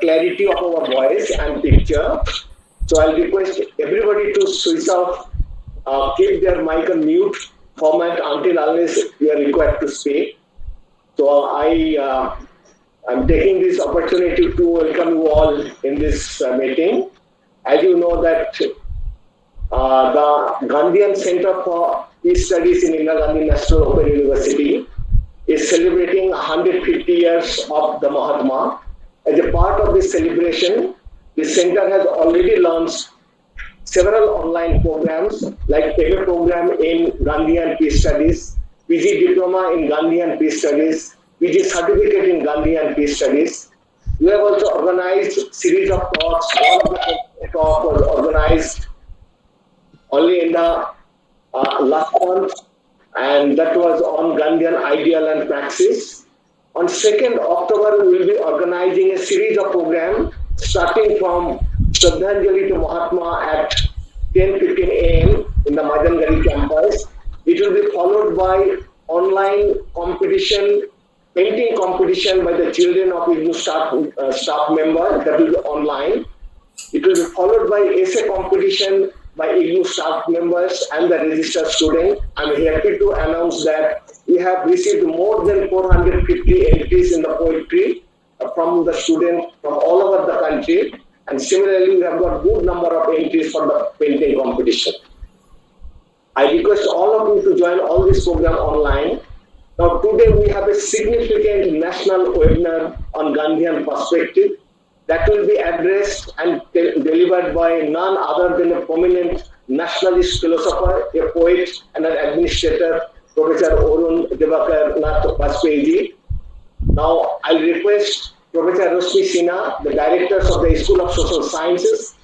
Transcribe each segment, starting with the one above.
clarity of our voice and picture. So I'll request everybody to switch off, keep their mic on mute format until unless you are required to speak. So I'm taking this opportunity to welcome you all in this meeting. As you know that the Gandhian Center for Peace Studies in Indira Gandhi National Open University is celebrating 150 years of the Mahatma. As a part of this celebration, the center has already launched several online programs like PEGA program in Gandhian Peace Studies, PG Diploma in Gandhian Peace Studies, PG Certificate in Gandhian Peace Studies. We have also organized series of talks. One of the talk was organized only in the last month, and that was on Gandhian ideal and praxis. On 2nd October, we will be organizing a series of programs starting from Shraddhanjali to Mahatma at 10:15 a.m. in the Majangari campus. It will be followed by online competition, painting competition by the children of IGNOU staff members, that will be online. It will be followed by essay competition by IGNOU staff members and the registered student. I'm happy to announce that we have received more than 450 entries in the poetry from the students from all over the country. And similarly, we have got good number of entries for the painting competition. I request all of you to join all this program online. Now today we have a significant national webinar on Gandhian perspective that will be addressed and delivered by none other than a prominent nationalist philosopher, a poet and an administrator, Professor Arun Divakar Nath Bajpayee. Now I'll request Professor Rashmi Sinha, the directors of the School of Social Sciences,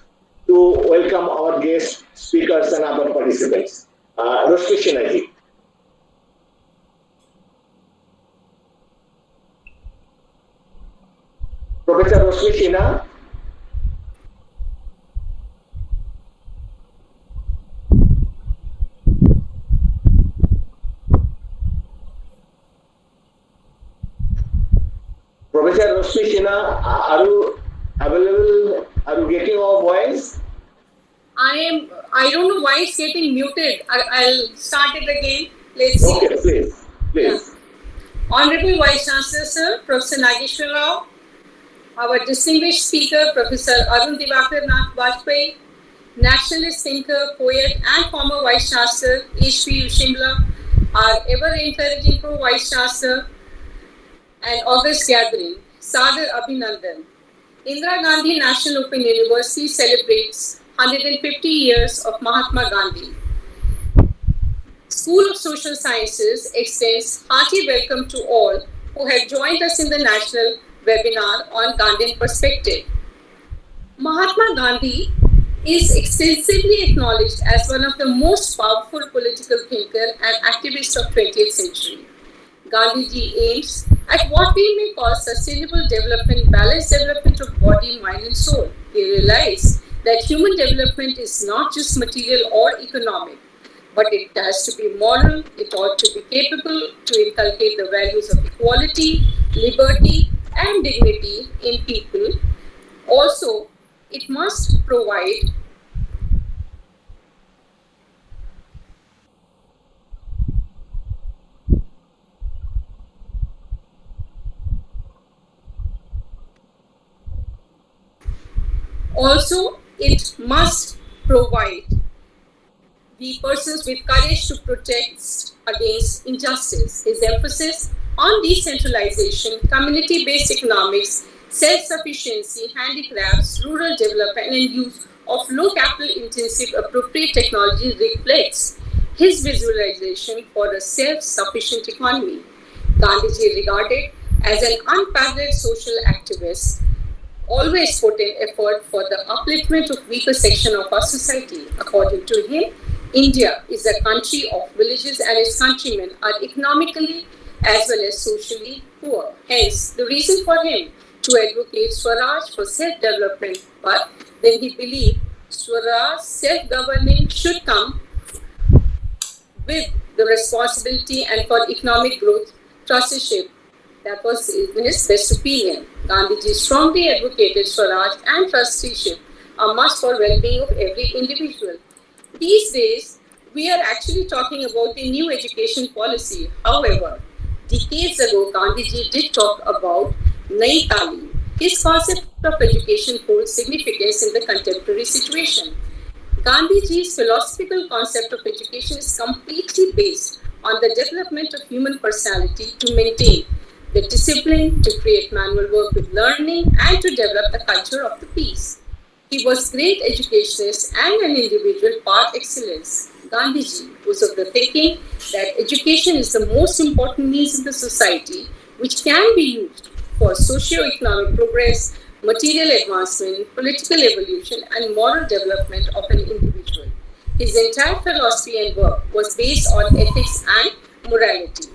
to welcome our guest speakers and other participants. Rashmi Sinha ji. Professor Rashmi Sinha. Professor Rashmi Sinha, are you available? Are you getting our voice? I don't know why it's getting muted. I'll start it again. Let's see. Okay, please. Yeah. Honorable Vice Chancellor, Sir, Professor Nageshwar Rao, our distinguished speaker, Professor Arun Divakar Nath Bajpayee, nationalist thinker, poet, and former Vice Chancellor H.P. Shimla, our ever-encouraging pro-Vice Chancellor, and August gathering, Sadar Abhinandan. Indira Gandhi National Open University celebrates 150 years of Mahatma Gandhi. School of Social Sciences extends hearty welcome to all who have joined us in the national webinar on Gandhian perspective. Mahatma Gandhi is extensively acknowledged as one of the most powerful political thinkers and activists of 20th century. Gandhiji aims at what we may call sustainable development, balanced development of body, mind and soul. He realized that human development is not just material or economic, but it has to be moral, it ought to be capable to inculcate the values of equality, liberty and dignity in people. Also, it must provide the persons with courage to protest against injustice. His emphasis on decentralization, community-based economics, self-sufficiency, handicrafts, rural development and use of low capital-intensive appropriate technology reflects his visualization for a self-sufficient economy. Gandhiji, regarded as an unparalleled social activist, always put in effort for the upliftment of weaker section of our society. According to him, India is a country of villages and its countrymen are economically as well as socially poor. Hence, the reason for him to advocate Swaraj for self-development, but then he believed Swaraj self-governing should come with the responsibility and for economic growth, trusteeship That was in his best opinion. Gandhiji strongly advocated Swaraj and trusteeship, a must for well-being of every individual. These days, we are actually talking about the new education policy. However, decades ago, Gandhiji did talk about Nai Talim. His concept of education holds significance in the contemporary situation. Gandhiji's philosophical concept of education is completely based on the development of human personality to maintain the discipline, to create manual work with learning, and to develop the culture of the peace. He was great educationist and an individual par excellence. Gandhiji was of the thinking that education is the most important means in the society which can be used for socio-economic progress, material advancement, political evolution, and moral development of an individual. His entire philosophy and work was based on ethics and morality.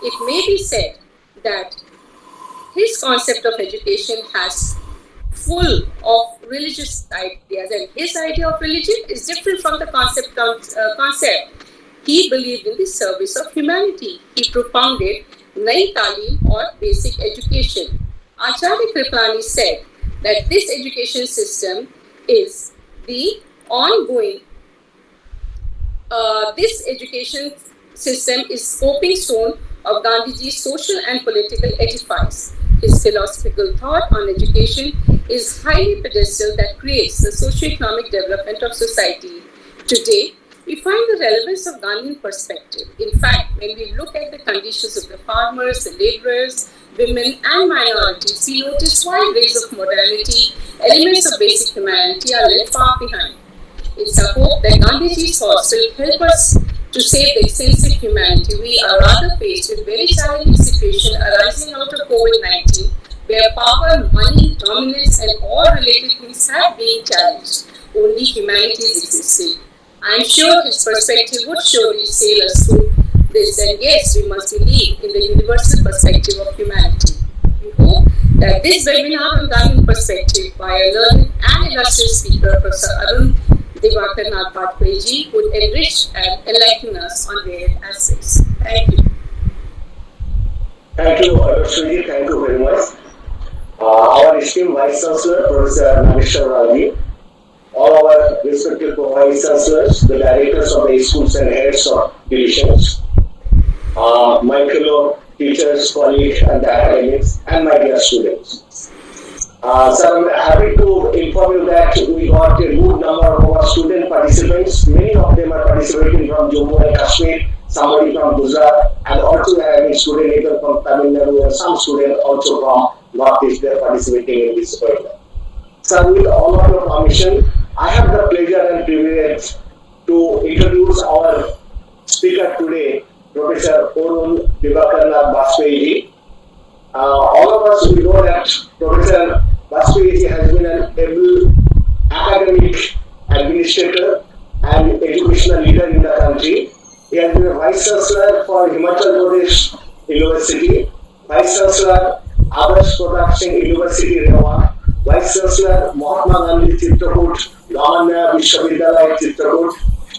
It may be said that his concept of education has full of religious ideas, and his idea of religion is different from the concept. He believed in the service of humanity. He propounded Nai Talim or basic education. Acharya Kripalani said that this education system is the ongoing. This education system is scoping stone of Gandhiji's social and political edifice. His philosophical thought on education is highly pedestal that creates the socio-economic development of society. Today, we find the relevance of Gandhian perspective. In fact, when we look at the conditions of the farmers, the laborers, women and minorities, we notice wide rays of modernity, elements of basic humanity are left far behind. It's a hope that Gandhiji's thoughts will help us to save the extensive humanity. We are rather faced with very challenging situation arising out of COVID-19, where power, money, dominance and all related things have been challenged. Only humanity is existing. I am sure his perspective would surely sail us through this, and yes, we must believe in the universal perspective of humanity. We hope that this webinar on Gandhian perspective by a learned and illustrious speaker, Professor Arun Divakar Nath Bajpayeeji, would enrich and enlighten us on various aspects. Thank you. Thank you, Dr. Sriji. Thank you very much. Our esteemed Vice Chancellor, Professor Nageshwar Rao, all our respective Vice Chancellors, the directors of the schools and heads of divisions, my fellow teachers, colleagues, and the academics, and my dear students. So I'm happy to inform you that we got a good number of our student participants. Many of them are participating from Jammu and Kashmir, somebody from Gujarat, and also having students either from Tamil Nadu and some students also from Northeast. They are participating in this program. So with all of your permission, I have the pleasure and privilege to introduce our speaker today, Professor Arun Divakar Nath Bajpayeeji. All of us we know that Professor Bajpayeeji has been an able academic administrator and educational leader in the country. He has been a Vice Chancellor for Himachal Pradesh University, Vice Chancellor Adarsh Pratap Singh University, Rewa, Vice Chancellor Mahatma Gandhi Chitrakoot, Ramanya Vishwavidyalaya Chitrakoot.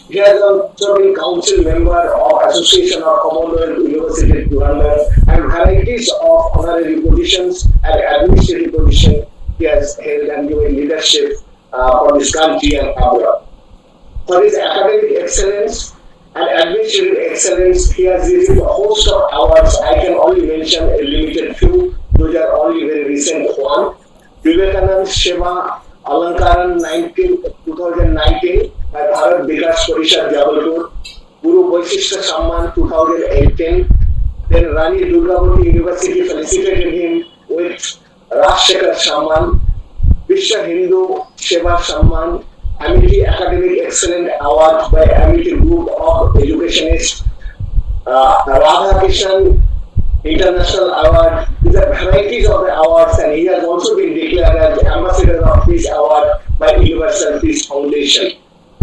He has also been council member of Association of Commonwealth University London and varieties of honorary positions and administrative positions he has held and given leadership for this country and abroad. For his academic excellence and administrative excellence, he has received a host of awards. I can only mention a limited few. Those are only very recent one. Vivekanand Seva Alankaran 2019 by Bharat Vikas Parishad Jabalpur, Guru Vaishishta Samman 2018. Then Rani Durgavati University felicitated him with Rajshekhar Samman, Vishwa Hindu Seva Samman, Amity Academic Excellent Award by Amity Group of Educationists, Radhakrishnan International Award. These are varieties of the awards, and he has also been declared as Ambassador of Peace Award by Universal Peace Foundation.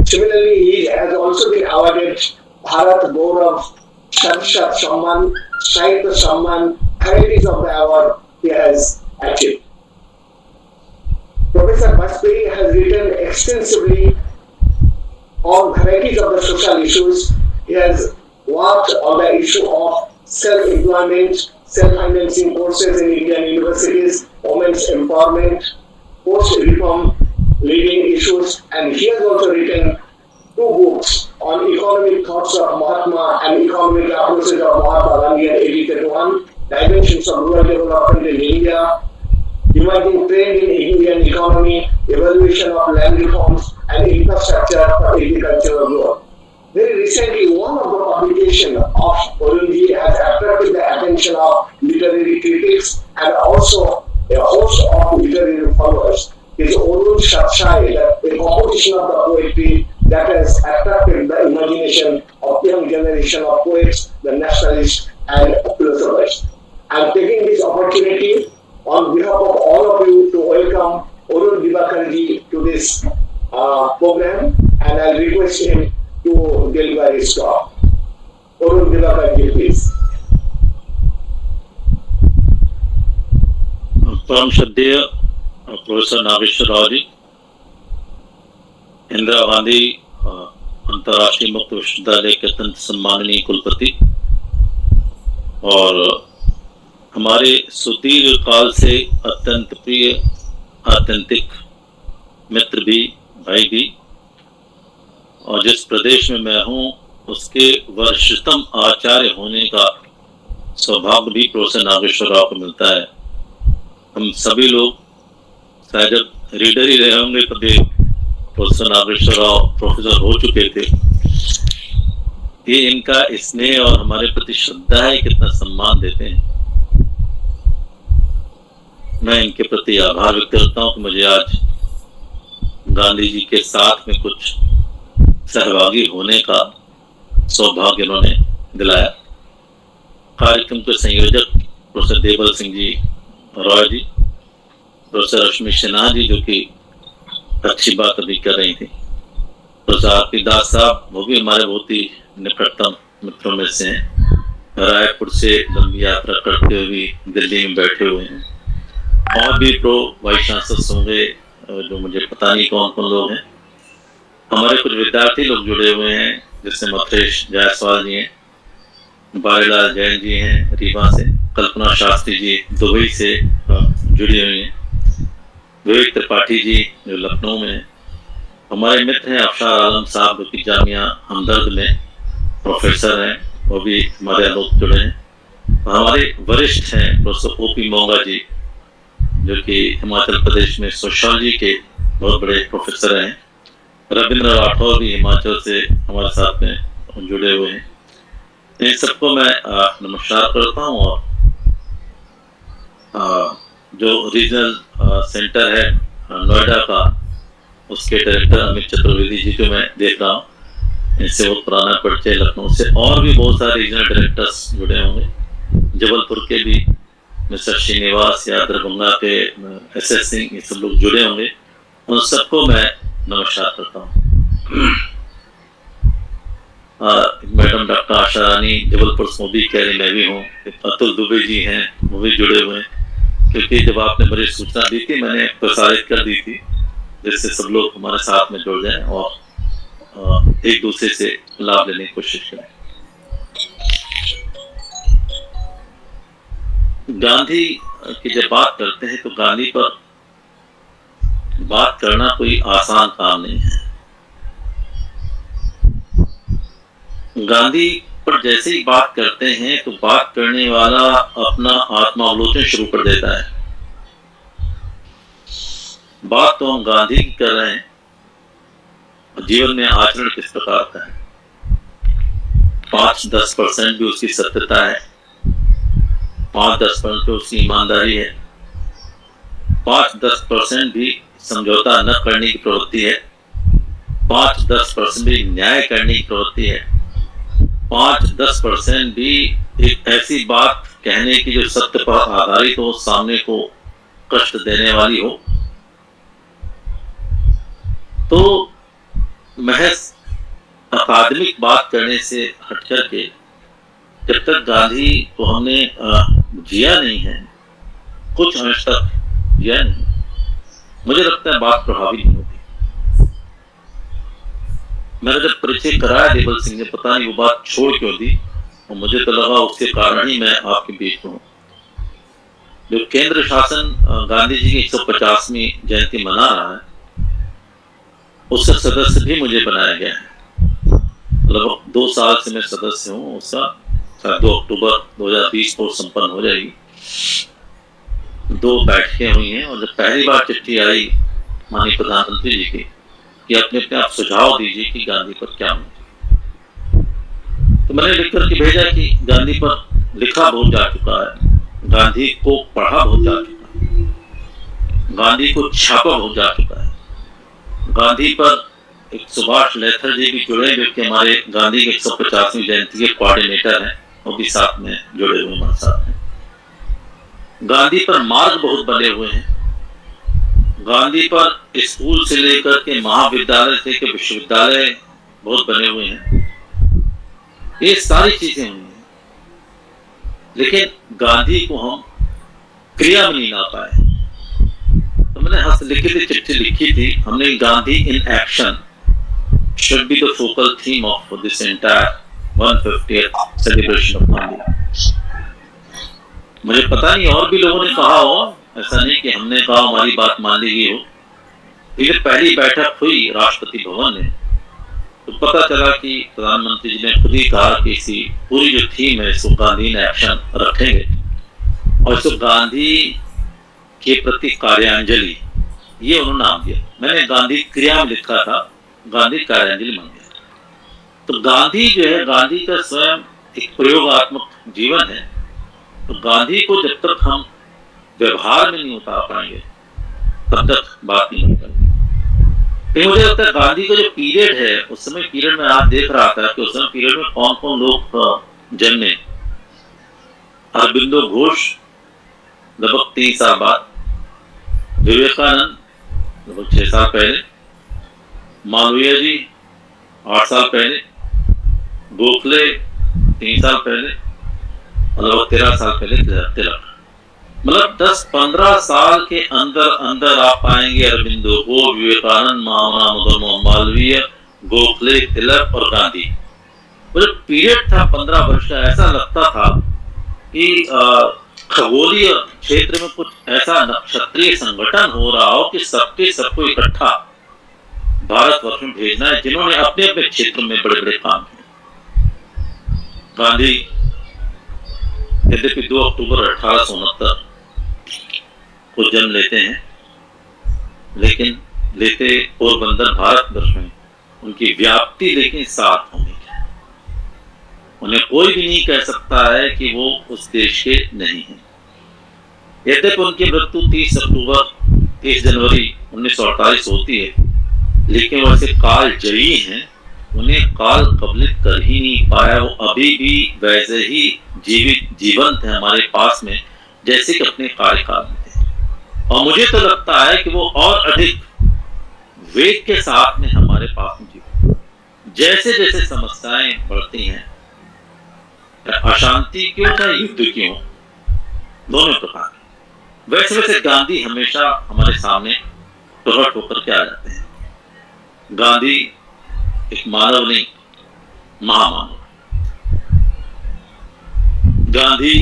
Similarly, he has also been awarded Bharat Gaurav, Sarshat Samman, Sahitya Samman, varieties of the award he has achieved. Professor Bajpayeeji has written extensively on varieties of the social issues. He has worked on the issue of self-employment, self-financing courses in Indian universities, women's empowerment, post-reform leading issues, and he has also written 2 books on economic thoughts of Mahatma and economic approaches of Mahatma Gandhi and 1831, Dimensions of Rural Development in India, Emerging Trend in Indian Economy, Evaluation of Land Reforms, and Infrastructure for Agricultural Growth. Very recently, one of the publications of Arunji has attracted the attention of literary critics and also a host of literary followers. Is Arun Shatshai, a composition of the poetry that has attracted the imagination of young generation of poets, the nationalists, and philosophers. I am taking this opportunity on behalf of all of you to welcome Arun Divakarji to this program, and I request him to deliver his talk. Arun Divakarji, please. परम श्रद्धेय professor Nageshwar Rao ji, Indira Gandhi अंतर्राष्ट्रीय मुक्त विश्वविद्यालय के अत्यंत सम्माननीय कुलपति और हमारे सुदीर्घ काल से अत्यंत प्रिय आत्यंतिक मित्र भी, भाई भी, और जिस प्रदेश में मैं हूँ उसके वरिष्ठतम आचार्य होने का सौभाग्य भी प्रोफेसर नागेश्वर राव को मिलता है। हम सभी लोग शायद जब रीडर ही रहे होंगे तभी प्रोफेसर नागेश्वर राव प्रोफेसर हो चुके थे। ये इनका स्नेह और हमारे प्रति श्रद्धा है, कितना सम्मान देते हैं। मैं इनके प्रति आभार व्यक्त करता हूँ कि मुझे आज गांधी जी के साथ में कुछ सहभागी होने का सौभाग्य उन्होंने दिलाया। कार्यक्रम के संयोजक प्रोफेसर देवल सिंह जी रॉय जी, प्रोफेसर रश्मि सिन्हा जी, जो कि अच्छी बात अभी कर रही थी, प्रोफेसर आरपी दास साहब, वो भी हमारे बहुत ही निकटतम मित्रों में से हैं। रायपुर से लंबी यात्रा करते हुए भी दिल्ली में बैठे हुए हैं। और भी प्रो वाइस चांसलर्स होंगे जो मुझे पता नहीं कौन कौन लोग हैं। हमारे कुछ विद्यार्थी लोग जुड़े हुए हैं, जैसे मथुरेश जायसवाल जी हैं, बारीलाल जैन जी हैं रीवा से, कल्पना शास्त्री जी दुबई से जुड़ी हुई हैं, विवेक त्रिपाठी जी जो लखनऊ में हैं। हमारे मित्र हैं अफशार आलम साहब जो कि जामिया हमदर्द में प्रोफेसर हैं, वो भी हमारे लोग जुड़े हैं। हमारे वरिष्ठ हैं प्रोफेसर ओपी मोंगा जी जो कि हिमाचल प्रदेश में सोशियोलॉजी के बहुत बड़े प्रोफेसर हैं। रविंद्र राठौर भी हिमाचल से हमारे साथ में जुड़े हुए हैं। इन सबको मैं नमस्कार करता हूँ। और जो रीजनल सेंटर है नोएडा का, उसके डायरेक्टर अमित चतुर्वेदी जी को मैं देख रहा हूँ, इनसे बहुत पुराना परिचय। लखनऊ से और भी बहुत सारे रीजनल डायरेक्टर्स जुड़े होंगे, जबलपुर के भी मिस्टर श्रीनिवास या दरभंगा के SS सिंह, ये सब लोग जुड़े होंगे। उन सबको मैं नमस्कार करता हूँ। मैडम डॉक्टर आशा रानी जबलपुर से मोदी कह रही, मैं भी हूँ। अतुल दुबे जी हैं, वो भी जुड़े हुए हैं, क्योंकि जब आपने बड़ी सूचना दी थी मैंने प्रसारित कर दी थी, जिससे सब लोग हमारे साथ में जुड़ जाएं और एक दूसरे से लाभ लेने की कोशिश करें। गांधी की जब बात करते हैं तो गांधी पर बात करना कोई आसान काम नहीं है। गांधी पर जैसे ही बात करते हैं तो बात करने वाला अपना आत्मावलोकन शुरू कर देता है। बात तो हम गांधी की कर रहे हैं, जीवन में आचरण किस प्रकार का है। 5-10% भी उसकी सत्यता है, 5-10% तो उसकी ईमानदारी है, 5-10% भी समझौता न करने की प्रवृत्ति है, 5-10% भी न्याय करने की प्रवृत्ति है, 5-10% भी एक ऐसी बात कहने की जो सत्य पर आधारित हो, सामने को कष्ट देने वाली हो। तो महज अकादमिक बात करने से हट करके जब तक गांधी को हमने जिया नहीं है, कुछ अंश तक जिया नहीं, मुझे लगता है बात प्रभावी नहीं होती। मैंने जब परिचय कराया देवल सिंह ने, पता नहीं वो बात छोड़ क्यों दी, और मुझे तो लगा उसके कारण ही मैं आपके बीच हूँ। जो केंद्र शासन गांधी जी की 150वीं जयंती मना रहा है, उसका सदस्य भी मुझे बनाया गया है। लगभग 2 साल से मैं सदस्य हूँ उसका। 2 अक्टूबर 2020 को संपन्न हो जाएगी। 2 बैठकें हुई हैं और जब पहली बार चिट्ठी आई माननीय प्रधानमंत्री जी की कि अपने अपने आप सुझाव दीजिए कि गांधी पर क्या होना चाहिए, तो मैंने लिख करके भेजा कि गांधी पर लिखा बहुत जा चुका है, गांधी को पढ़ा बहुत जा चुका है, गांधी को छापा बहुत जा चुका है। गांधी पर एक सुभाष लेथर जी भी जुड़े जो कि हमारे गांधी के 150वीं जयंती के कोऑर्डिनेटर हैं, वो भी साथ में जुड़े हुए हमारे साथ हैं। गांधी पर मार्ग बहुत बने हुए हैं। गांधी पर स्कूल से लेकर के महाविद्यालय से के विश्वविद्यालय बहुत बने हुए हैं। ये सारी चीजें हुई हैं, लेकिन गांधी को हम क्रिया में नहीं ला पाए। तो मैंने हस्तलिखित चिट्ठी लिखी थी हमने, Gandhi in action should be the focal theme of this entire 150th celebration of Gandhi। मुझे पता नहीं और भी लोगों ने कहा हो, ऐसा नहीं कि हमने कहा हमारी बात मान ली गई हो। ये पहली बैठक हुई राष्ट्रपति भवन में तो पता चला कि प्रधानमंत्री जी ने खुद ही कहा कि इसी पूरी जो थीम है इसको गांधी इन एक्शन रखेंगे और इसको गांधी के प्रति कार्यांजलि, ये उन्होंने नाम दिया। मैंने गांधी क्रिया में लिखा था, गांधी कार्यांजलि बन गया। तो गांधी जो है, गांधी का स्वयं एक प्रयोगात्मक जीवन है। तो गांधी को जब तक हम व्यवहार में नहीं उतार पाएंगे तब तक बात नहीं करेंगे। तो मुझे लगता है गांधी का जो पीरियड है, उस समय पीरियड में आप देख रहा था कि उस समय पीरियड में कौन कौन लोग जन्मे। अरबिंदो घोष लगभग 3 साल बाद, विवेकानंद लगभग 6 साल पहले, मालवीय जी 8 साल पहले, गोखले 3 साल पहले, मतलब 13 साल पहले तिलक। मतलब 10-15 साल के अंदर अंदर आप पाएंगे अरबिंदो को, विवेकानंद, महामना मालवीय, गोखले, तिलक और गांधी। वो जो पीरियड था 15 वर्ष का, ऐसा लगता था कि खगोलीय क्षेत्र में कुछ ऐसा नक्षत्रीय संगठन हो रहा हो कि सबको इकट्ठा भारतवर्ष में भेजना है, जिन्होंने अपने अपने क्षेत्र में बड़े बड़े काम किए। गांधी यद्यपि 2 अक्टूबर 1869 को जन्म लेते हैं, लेकिन लेते पोरबंदर भारतवर्ष में, उनकी व्याप्ति लेकिन 7 होंगी। उन्हें कोई भी नहीं कह सकता है कि वो उस देश के नहीं हैं। यद्यपि उनकी मृत्यु 30 जनवरी 1948 होती है, लेकिन वैसे काल जयी हैं, उन्हें काल कबलित कर ही नहीं पाया। वो अभी भी वैसे ही जीवंत है हमारे पास में जैसे कि अपने कार्यकाल में थे। और मुझे तो लगता है कि वो और अधिक वेग के साथ में हमारे पास में जीवित। जैसे जैसे समस्याएं बढ़ती हैं, अशांति क्यों चाहे युद्ध क्यों, दोनों प्रकार, वैसे वैसे गांधी हमेशा हमारे सामने प्रकट होकर के आ जाते हैं। गांधी एक मानव नहीं, महामानव। गांधी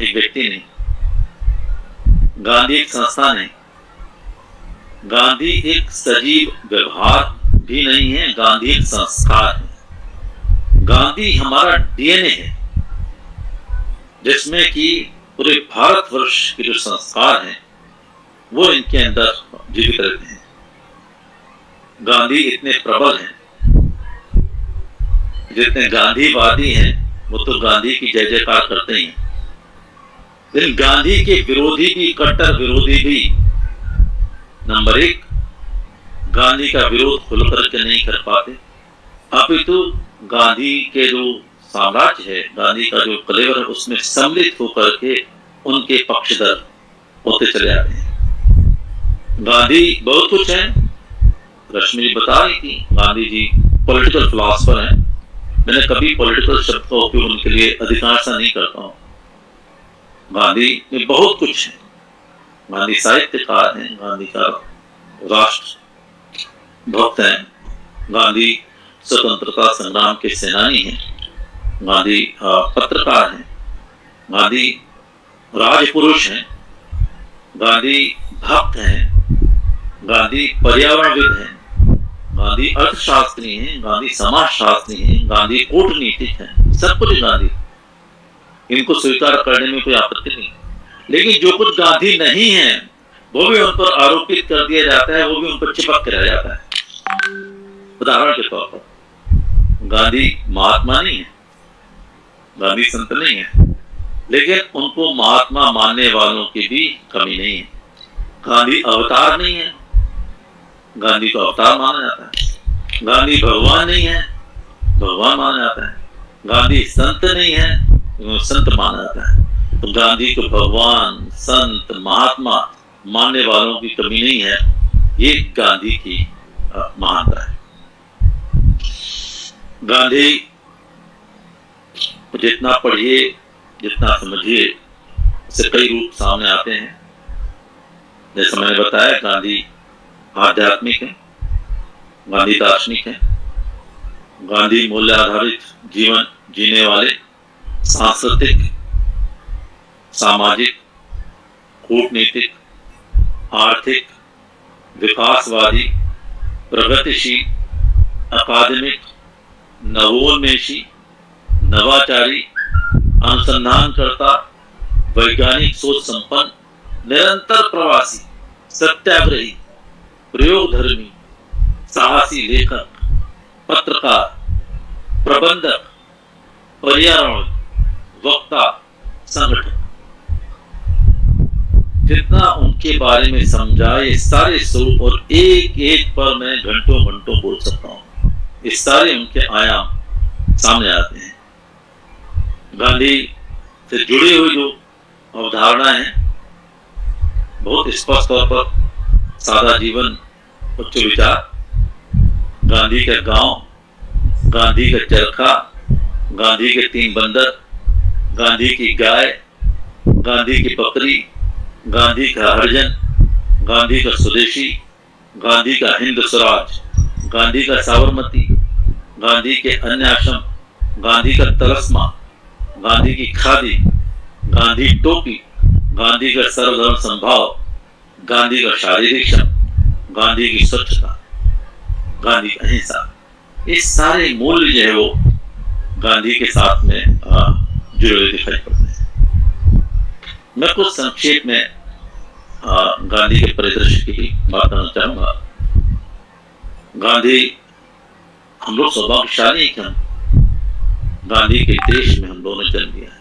एक व्यक्ति नहीं, गांधी एक संस्था नहीं, गांधी एक सजीव व्यवहार भी नहीं है, गांधी एक संस्कार है। गांधी हमारा डीएनए है, जिसमें कि पूरे भारतवर्ष के जो संस्कार हैं वो इनके अंदर जीवित रहते हैं। गांधी इतने प्रबल हैं, जितने गांधीवादी हैं वो तो गांधी की जय जयकार करते ही हैं, लेकिन गांधी के विरोधी भी, कट्टर विरोधी भी, नंबर 1 गांधी का विरोध खुल करके नहीं कर पाते, अपितु गांधी के जो साम्राज्य है, गांधी का जो कलेवर है, उसमें सम्मिलित होकर के उनके पक्षधर होते चले आते हैं। गांधी बहुत कुछ है, रश्मि जी बता रही थी, गांधी जी पॉलिटिकल फिलोसफर हैं। मैंने कभी पॉलिटिकल शब्द का उपयोग उनके लिए अधिकांशतः नहीं करता हूँ। गांधी में बहुत कुछ है। गांधी साहित्यकार हैं, गांधी का राष्ट्र भक्त हैं, गांधी स्वतंत्रता संग्राम के सेनानी हैं, गांधी पत्रकार हैं, गांधी राजपुरुष हैं, गांधी भक्त हैं, गांधी पर्यावरणविद हैं, गांधी अर्थशास्त्री हैं, गांधी समाजशास्त्री हैं, गांधी कूटनीतिक हैं, सब कुछ गांधी। इनको स्वीकार करने में कोई आपत्ति नहीं। लेकिन जो कुछ गांधी नहीं है वो भी उन पर आरोपित कर दिया जाता है, वो भी उन पर चिपक के रह जाता है। उदाहरण के तौर पर गांधी महात्मा नहीं है, गांधी संत नहीं है, लेकिन उनको महात्मा मानने वालों की भी कमी नहीं है। गांधी अवतार नहीं है, गांधी को अवतार माना जाता है। गांधी भगवान नहीं है, भगवान माना जाता है। गांधी संत नहीं है, संत माना जाता है। तो गांधी को भगवान, संत, महात्मा मानने वालों की कमी नहीं है। ये गांधी की महानता है। गांधी जितना पढ़िए, जितना समझिए, उससे कई रूप सामने आते हैं। जैसे मैंने बताया, गांधी आध्यात्मिक है, गांधी दार्शनिक है, गांधी मूल्य आधारित जीवन जीने वाले, सांस्कृतिक, सामाजिक, कूटनीतिक, आर्थिक, विकासवादी, प्रगतिशील, अकादमिक, नवोन्मेषी, नवाचारी, अनुसंधानकर्ता, वैज्ञानिक सोच संपन्न, निरंतर प्रवासी, सत्याग्रही, प्रयोगधर्मी, साहसी लेखक, पत्रकार, प्रबंधक, पर्यावरण, वक्ता, संगठक। जितना उनके बारे में समझा, ये सारे स्वरूप और एक एक पर मैं घंटों घंटों बोल सकता हूँ। ये सारे उनके आयाम सामने आते हैं। गांधी से जुड़ी हुई जो अवधारणाएं हैं, बहुत स्पष्ट तौर पर सादा जीवन, उच्च विचार, गांधी के गांव, गांधी का चरखा, गांधी के 3 बंदर, गांधी की गाय, गांधी की बकरी, गांधी का हरिजन, गांधी का स्वदेशी, गांधी का हिंद स्वराज, गांधी का साबरमती, गांधी के अन्य आश्रम, गांधी का तलस्मा, गांधी की खादी, गांधी टोपी, गांधी का सर्वधर्म संभाव, गांधी का शारीरिक श्रम, गांधी की स्वच्छता, गांधी की अहिंसा। ये सारे मूल्य जो है वो गांधी के साथ में जुड़े हुए दिखाई पड़ते हैं। मैं कुछ संक्षेप में गांधी के परिदृश्य की बात करना चाहूंगा। गांधी, हम लोग सौभाग्यशाली हैं कि हम गांधी के देश में हम लोगों ने जन्म लिया है।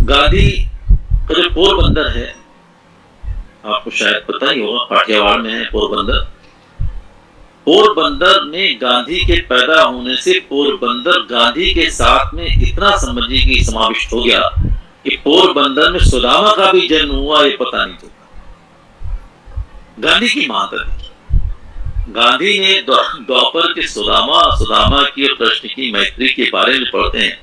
गांधी का जो पोरबंदर है, आपको शायद पता ही होगा, काठियावाड़ में है पोरबंदर। पोरबंदर में गांधी के पैदा होने से पोरबंदर गांधी के साथ में इतना समझिए कि समाविष्ट हो गया कि पोरबंदर में सुदामा का भी जन्म हुआ, ये पता नहीं चलता। गांधी की महानता थी। गांधी ने द्वापर के सुदामा की और कृष्ण की मैत्री के बारे में पढ़ते हैं।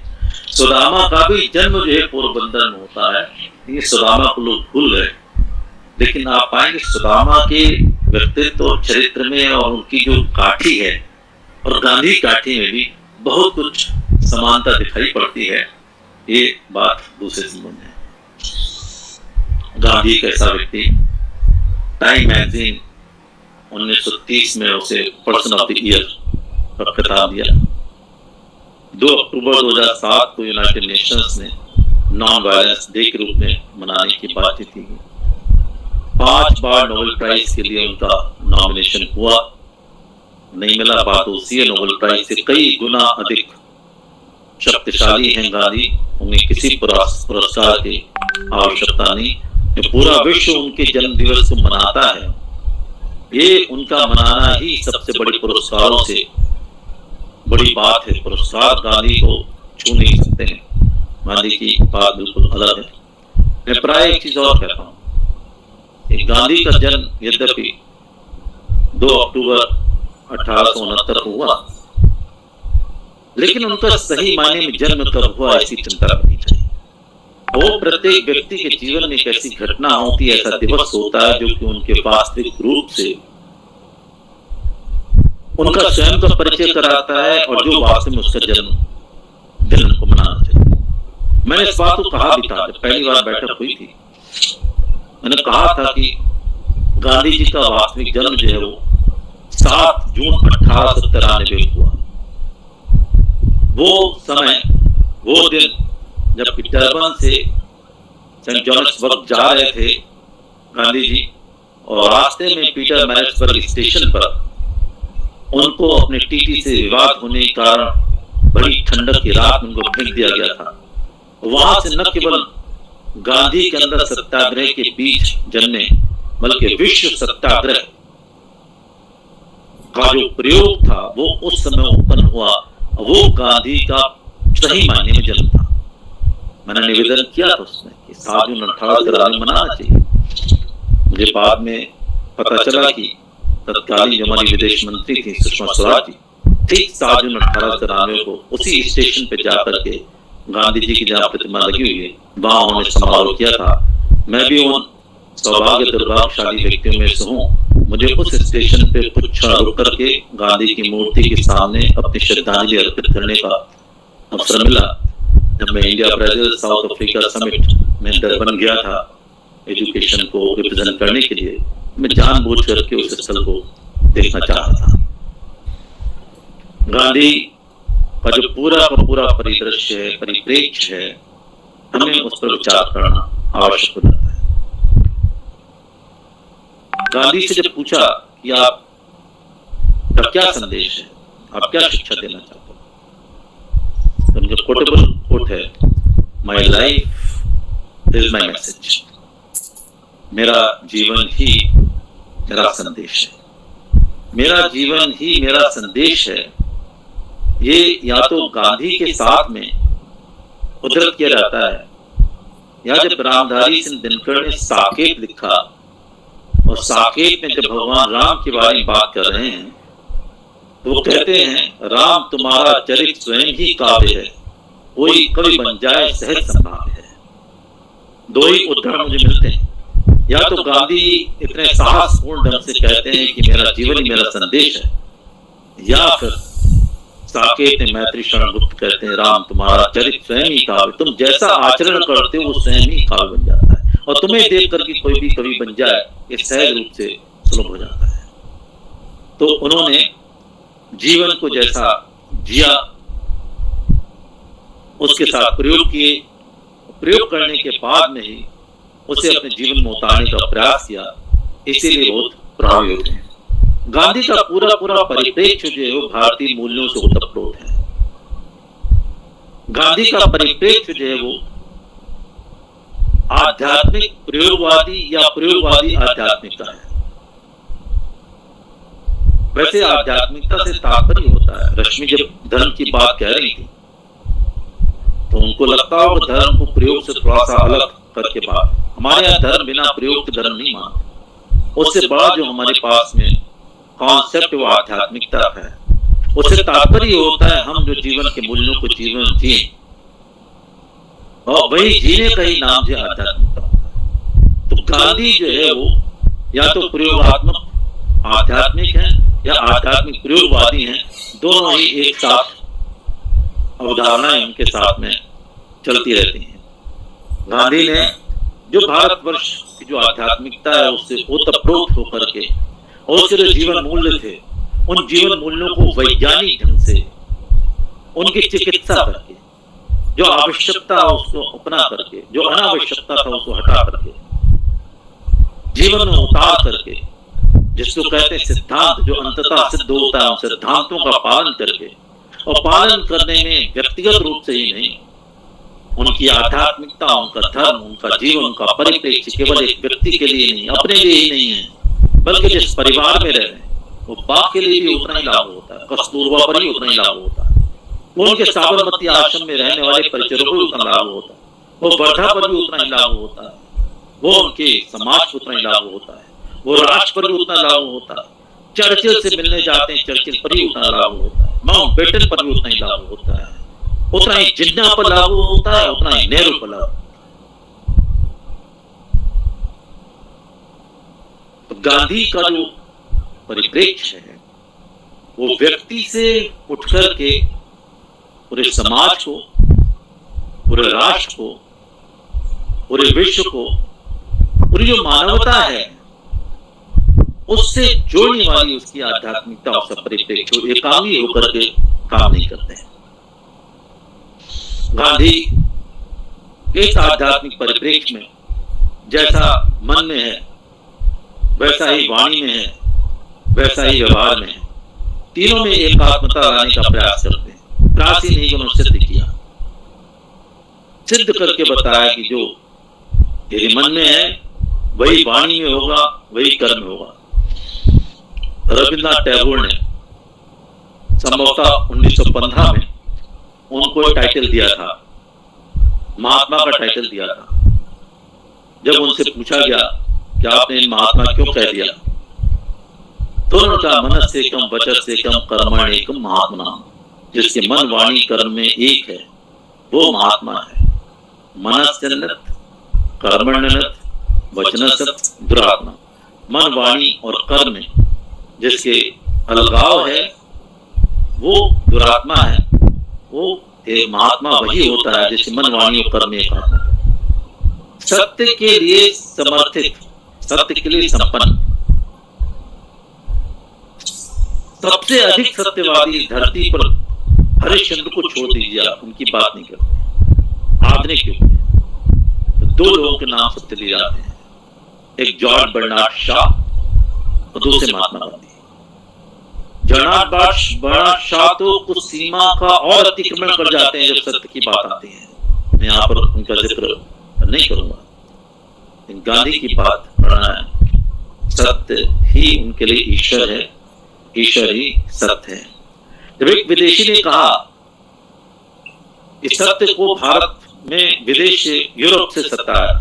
सुदामा का भी जन्म जो है पोरबंदर में होता है। ये सुदामा को लोग भूल गए, लेकिन आप पाएंगे सुदामा के व्यक्तित्व और चरित्र में और उनकी जो काठी है और गांधी काठी में भी बहुत कुछ समानता दिखाई पड़ती है। ये बात दूसरे संबंध है। गांधी कैसा व्यक्ति, टाइम मैगजीन 1930 में उसे पर्सन ऑफ द ईयर का खिताब दिया। 2 अक्टूबर 2007 को यूनाइटेड नेशंस ने नॉन वायलेंस डे के रूप में मनाने की बात की। 5 बार नोबेल प्राइज के लिए उनका नॉमिनेशन हुआ, नहीं मिला। बात उसी है, नोबेल प्राइज से कई गुना अधिक शक्तिशाली हैं गांधी। उन्हें किसी पुरस्कार की आवश्यकता नहीं। जो पूरा विश्व उनके जन्म दिवस को मनाता है, ये उनका मनाना ही सबसे बड़ी पुरस्कारों से बड़ी बात है। पुरस्कार गांधी को छू नहीं सकते हैं। गांधी की बात बिल्कुल अलग है। मैं प्राय एक चीज और कहता हूँ, गांधी का जन्म यद्यपि 2 अक्टूबर 1869 को हुआ, लेकिन उनका सही मायने में जन्म कब हुआ ऐसी चिंता करनी चाहिए। वो प्रत्येक व्यक्ति के जीवन में एक ऐसी घटना होती है, ऐसा दिवस होता है जो कि उनके वास्तविक रूप से उनका स्वयं का परिचय कराता है और जो वास्तव में उसका जन्म दिन हमको मनाना चाहिए। मैंने इस बात को कहा भी था जब पहली बार बैठक हुई थी। मैंने कहा था कि गांधी जी का वास्तविक जन्म जो है वो 7 जून 1893 हुआ। वो समय, वो दिन जब डरबन से सेंट जॉन्सबर्ग जा रहे थे गांधी जी, और रास्ते में पीटर मैरिट्सबर्ग स्टेशन पर उनको अपने टीटी से विवाद होने के कारण बड़ी ठंडक की रात में उनको फेंक दिया गया था। वहां से न केवल गांधी के अंदर सत्याग्रह के बीज जन्मे, बल्कि विश्व सत्याग्रह का जो प्रयोग था वो उस समय उत्पन्न हुआ। वो गांधी का सही मायने में जन्म था। मैंने निवेदन किया था उसमें कि 7 जून 1893 मनाना चाहिए। मुझे बाद में पता चला कि तत्कालीन जो हमारी विदेश मंत्री थी सुषमा स्वराज जी, ठीक 7 जून 1893 को उसी स्टेशन पे जाकर के गांधी जी की जहाँ प्रतिमा लगी हुई है वहां उन्होंने समारोह किया था। मैं भी उन सौभाग्य दुर्भाग्यशाली व्यक्तियों में से हूँ। मुझे उस स्टेशन पे कुछ क्षण रुक करके गांधी की मूर्ति के सामने अपनी श्रद्धांजलि अर्पित करने का अवसर मिला। जब मैं India Brazil south Africa summit में डरबन गया था एजुकेशन को रिप्रेजेंट करने के लिए, मैं जानबूझ करके उस स्थल को देखना चाह रहा था। गांधी का जो पूरा का पूरा परिदृश्य है, परिप्रेक्ष्य है, हमें उस पर विचार करना आवश्यक हो जाता है। गांधी से जब पूछा कि आपका क्या संदेश है, आप क्या शिक्षा देना चाहते हो, तो उनका कोटेबल कोट है, my life is my message. मेरा जीवन ही मेरा संदेश है, मेरा जीवन ही मेरा संदेश है। ये या तो गांधी के साथ में उद्धृत किया जाता है, या जब रामधारी सिंह दिनकर ने साकेत लिखा, और साकेत में जब भगवान राम के बारे में बात कर रहे हैं तो वो कहते हैं, राम तुम्हारा चरित्र स्वयं ही काव्य है, कोई कवि बन जाए सहज संभाव्य है। दो ही उदाहरण मुझे मिलते हैं, या तो गांधी इतने साहसपूर्ण ढंग से कहते हैं कि मेरा जीवन ही मेरा संदेश है, या फिर साकेत ने मैत्री शरण गुप्त कहते हैं, राम तुम्हारा चरित्र स्वयं ही काव्य, तुम जैसा आचरण करते हो वो स्वयं ही काव्य बन जाता है, और तुम्हें देख करके कोई भी कवि बन जाए ये सहज रूप से सुलभ हो जाता है। तो उन्होंने जीवन को जैसा जिया उसके साथ प्रयोग किए, प्रयोग करने के बाद में ही उसे अपने जीवन में उतारने का प्रयास किया, इसीलिए बहुत प्रभावी होते हैं। गांधी का पूरा पूरा परिप्रेक्ष्य जो है वो भारतीय मूल्यों से ओतप्रोत है। गांधी का परिप्रेक्ष्य जो है वो आध्यात्मिक प्रयोगवादी या प्रयोगवादी आध्यात्मिकता है। वैसे आध्यात्मिकता से तात्पर्य होता है, रश्मि जब धर्म की बात कह रही थी तो उनको लगता होगा धर्म को प्रयोग से थोड़ा सा अलग करके बात। हमारे यहाँ धर्म बिना प्रयोग के धर्म नहीं मानते। उससे बड़ा जो हमारे पास में कॉन्सेप्ट वो आध्यात्मिकता है। उससे तात्पर्य होता है हम जो जीवन के मूल्यों को जीवन जिए, और वही जीने का ही नाम जो आध्यात्मिकता होता है। तो गांधी जो है वो या तो प्रयोगात्मक आध्यात्मिक है या आध्यात्मिक प्रयोगवादी हैं, दोनों ही एक साथ अवधारणाएं उनके साथ में चलती रहती हैं। गांधी ने जो भारतवर्ष की जो आध्यात्मिकता है उससे ओतप्रोत होकर के और उसके जो जीवन मूल्य थे उन जीवन मूल्यों को वैज्ञानिक ढंग से उनकी चिकित्सा करके, जो आवश्यकता उसको अपना करके, जो अनावश्यकता था उसको हटा करके, जीवन में उतार करके, जिसको कहते हैं सिद्धांत जो अंततः सिद्ध होता है, उन सिद्धांतों का पालन करके, और पालन करने में व्यक्तिगत रूप से ही नहीं, उनकी आध्यात्मिकता, उनका धर्म, उनका जीवन, उनका परिप्रेक्ष्य केवल एक व्यक्ति के लिए नहीं, अपने लिए ही नहीं है, बल्कि जिस परिवार में रह रहे हैं वो बाप के लिए भी उतना ही लागू होता है, कस्तूरबा पर ही उतना ही लागू होता है, वो उनके साबरमती आश्रम में रहने वाले परिचरों पर उतना लागू होता है, वो वर्धा पर भी उतना ही लागू होता है, वो उनके समाज पर उतना ही लागू होता है, वो राष्ट्र पर भी उतना लागू होता है, चर्चिल से मिलने जाते हैं चर्चिल पर भी उतना लागू होता है, माउंट बेटन पर भी उतना ही लागू होता है, उतना ही जिन्ना पर लागू होता है, उतना ही नेहरू पर लागू। तो गांधी का जो परिप्रेक्ष्य है वो व्यक्ति से उठकर के पूरे समाज को पूरे राष्ट्र को, पूरे विश्व को, पूरी जो मानवता है उससे जोड़ने वाली उसकी आध्यात्मिकता और उसका परिप्रेक्ष्य एकांगी होकर के काम नहीं करते हैं। गांधी इस आध्यात्मिक परिप्रेक्ष्य में जैसा मन में है वैसा ही वाणी में है, वैसा ही व्यवहार में है, तीनों में एकात्मता लाने का प्रयास करते हैं। प्रयास ही नहीं, उन्होंने सिद्ध किया, सिद्ध करके बताया कि जो तेरे मन में है वही वाणी में होगा, वही कर्म में होगा। रविन्द्रनाथ टैगोर ने संभवतः 1915 में उनको टाइटल दिया था, महात्मा का टाइटल दिया था। जब उनसे पूछा गया कि आपने महात्मा क्यों कह दिया, तो उन्होंने कहा मनस से कम वचन से कम कर्मण एकम महात्मा, जिसके मन वाणी कर्म में एक है वो महात्मा है। मनस्यन्नत कर्मण्यनत वचनसत दुरात्मा, मन वाणी और कर्म में जिसके अलगाव है वो दुरात्मा है। वो एक महात्मा वही होता है जिसके मन वाणी और कर्म एक आत्मा है। सत्य के लिए समर्थित, सत्य के लिए संपन्न, सबसे अधिक सत्यवादी धरती पर हरिश्चंद्र को छोड़ दीजिए, आप उनकी बात नहीं करते। आधुनिक युग में तो दो लोगों के नाम सत्य लिए जाते हैं, एक जॉर्ज बर्नार्ड शॉ और दूसरे Mahatma Gandhi. George Bernard Shaw तो कुछ सीमा का और अतिक्रमण कर जाते हैं जब सत्य की बात आती है। मैं यहाँ पर उनका जिक्र नहीं करूंगा। गांधी की बात करना है, सत्य ही उनके लिए ईश्वर है, ईश्वर ही सत्य है। जब एक विदेशी ने कहा इस सत्य को भारत में विदेश से, यूरोप से सत्ता है,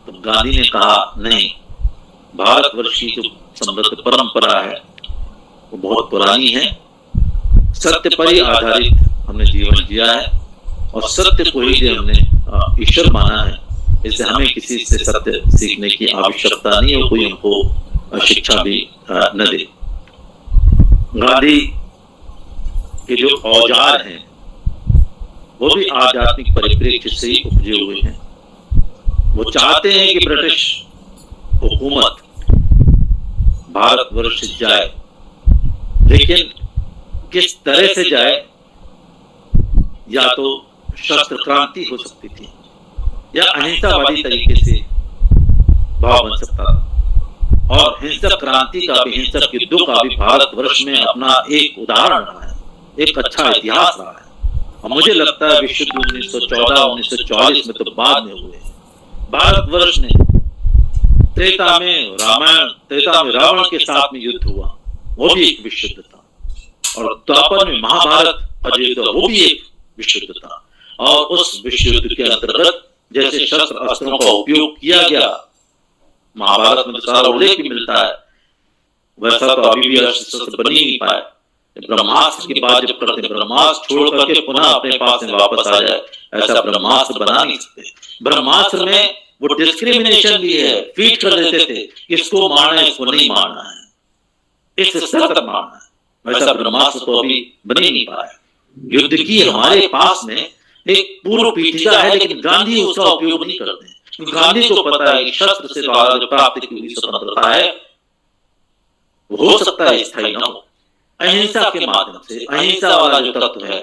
तो गांधी ने कहा नहीं, भारतवर्ष की जो समृद्ध परंपरा है वो बहुत पुरानी है, सत्य पर ही आधारित हमने जीवन जिया है और सत्य को ही हमने ईश्वर माना है। इससे हमें किसी से सत्य सीखने की आवश्यकता नहीं है, कोई हमको शिक्षा भी न दे। गांधी के जो औजार हैं वो भी आध्यात्मिक परिप्रेक्ष्य से ही उपजे हुए हैं। वो चाहते हैं कि ब्रिटिश हुकूमत भारतवर्ष से जाए, लेकिन किस तरह से जाए, या तो शस्त्र क्रांति हो सकती थी या अहिंसावादी तरीके से भाव बन सकता था। और हिंसक क्रांति का भी, हिंसक युद्धों का भी भारतवर्ष में अपना एक उदाहरण रहा है, एक अच्छा इतिहास रहा है। और मुझे लगता है विश्व युद्ध 1914-1944 में तो बाद में हुए। भारतवर्ष ने त्रेता में रावण के साथ में युद्ध हुआ, वो भी एक विश्व युद्ध था, और द्वापर में महाभारत का युद्ध, वो भी एक विश्व युद्ध था। और उस विश्व युद्ध के अंतर्गत जैसे शस्त्र अस्त्रों का उपयोग किया गया, महाभारत में तो सारा उल्लेख भी मिलता है, वैसा तो अभी भी शस्त्र बन ही नहीं पाए। ब्रह्मास्त्र की बात जब करते हैं, ब्रह्मास्त्र छोड़ करके पुनः अपने पास में वापस आ जाए, ऐसा ब्रह्मास्त्र बना नहीं सकते। ब्रह्मास्त्र में वो डिस्क्रिमिनेशन भी है, फीड कर देते थे किसको मारना है, इसको नहीं मारना है, इससे सख्त मारना है। वैसा ब्रह्मास्त्र तो अभी बन ही नहीं पाया। युद्ध की हमारे पास में एक पूर्व पीठिका है, लेकिन गांधी उसका उपयोग नहीं करते। गांधी को पता है कि शस्त्र से द्वारा जो प्राप्त की हुई स्वतंत्रता है हो सकता है स्थायी न हो, अहिंसा के माध्यम से, अहिंसा वाला जो तत्व है।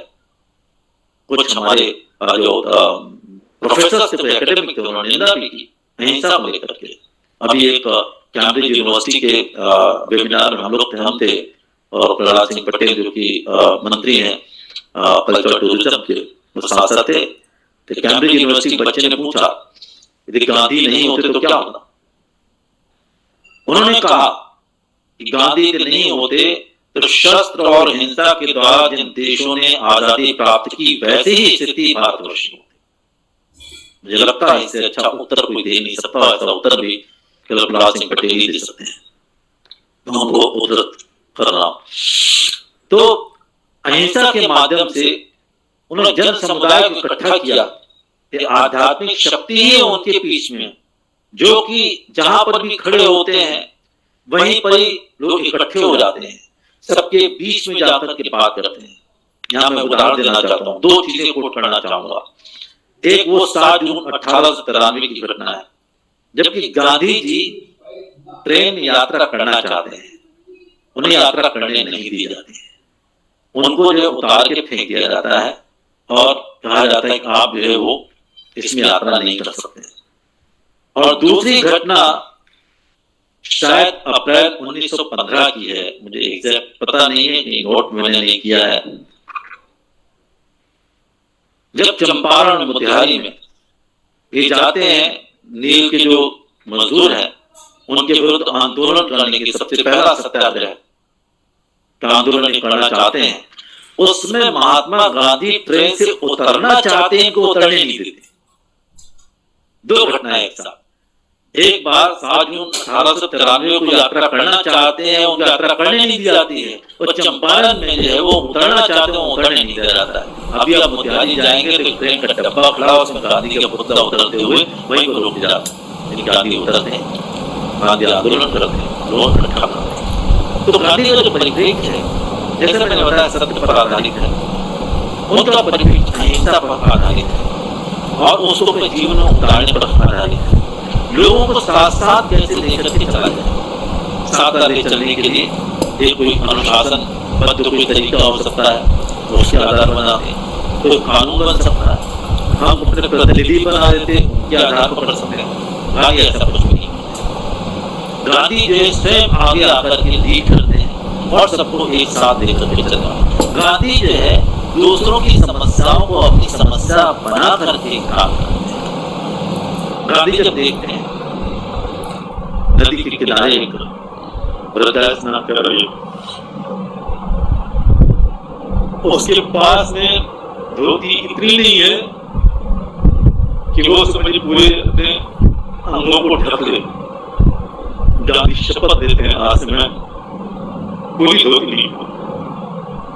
कुछ हमारे जो प्रोफेसर थे, एकेडमिक थे, उन्होंने निंदा भी की अहिंसा को लेकर के। अभी एक कैम्ब्रिज यूनिवर्सिटी के वेबिनार में हम लोग थे और प्रहलाद सिंह पटेल जो कि मंत्री हैं कल्चर टूरिज्म के, वो सांसद थे। तो कैम्ब्रिज यूनिवर्सिटी बच्चे ने पूछा यदि गांधी नहीं होते तो क्या होता। उन्होंने कहा कि गांधी के नहीं होते तो शस्त्र और हिंसा के द्वारा जिन देशों ने आजादी प्राप्त की वैसे ही स्थिति भारतवर्ष की होती। मुझे लगता है इससे अच्छा उत्तर कोई दे नहीं सकता, ऐसा उत्तर भी केवल प्रहलाद सिंह पटेल ही दे सकते हैं। तो हमको उत्तर कर रहा हूं। तो अहिंसा के माध्यम से उन्होंने जन समुदाय को इकट्ठा किया, आध्यात्मिक शक्ति ही उनके बीच में, जो कि जहां पर भी खड़े होते हैं वहीं पर ही लोग इकट्ठे हो जाते हैं, सबके बीच में जाकर के बात करते हैं। यहां मैं उदाहरण देना चाहता हूं, दो चीजें कोट करना चाहूंगा। एक वो 7 जून 1893 की घटना है, जबकि गांधी जी ट्रेन में यात्रा करना चाहते हैं, उन्हें यात्रा करने नहीं दी जाती है। उनको जो उतार के फेंक दिया जाता है और कहा जाता है कि आप जो है वो इसमें यात्रा नहीं कर सकते। और दूसरी घटना शायद अप्रैल 1915 की है, मुझे एग्जैक्ट पता नहीं है, नोट मैंने नहीं किया है। जब चंपारण मोतिहारी में ये जाते हैं, नील के जो मजदूर हैं उनके विरुद्ध आंदोलन करने की सबसे पहला सत्याग्रह का आंदोलन करना चाहते हैं, उसमें महात्मा गांधी ट्रेन से उतरना चाहते हैं, को उतरने नहीं देते। दो घटनाएं एक साथ। एक बार 7 जून 1893 को यात्रा करना चाहते हैं, उनको यात्रा करने नहीं दी जाती है, और चंपारण में जो है वो उतरना चाहते हैं, उतरने नहीं दिया जाता है। अभी आप मोतिहारी जाएंगे तो ट्रेन का डब्बा खड़ा, उसमें गांधी का पुतला उतरते हुए वहीं को रोक जाता है। गांधी उतरते हैं, गांधी आंदोलन करते हैं, लोग इकट्ठा करते हैं। तो गांधी का जो परिप्रेक्ष्य है, जैसे मैंने बताया, सत्य पर आधारित है, उनका परिप्रेक्ष्य अहिंसा पर आधारित है और उसको अपने जीवन में उतारने पर आधारित है। लोगों को साथ साथ कैसे लेकर के चला जाए, साथ ले चलने के लिए एक कोई अनुशासन बद्ध कोई तरीका हो सकता है, उसके आधार बनाते हैं, कोई कानून बन सकता है, हम अपने प्रतिनिधि बना देते उनके आधार पर कर सकते हैं। गांधी ऐसा कुछ नहीं, गांधी जो है स्वयं आगे आकर के लीड करते हैं और सबको एक साथ लेकर के चलना। गांधी जो है दूसरों की समस्याओं को अपनी समस्या बना करके काम करते हैं। गांधी जब देखते हैं नदी के किनारे एक वृद्धा स्नान कर रही है, उसके पास में धोती इतनी नहीं है कि वो समझे पूरे अपने अंगों को ढक ले। गांधी शपथ देते हैं, आज से मैं पूरी धोती नहीं,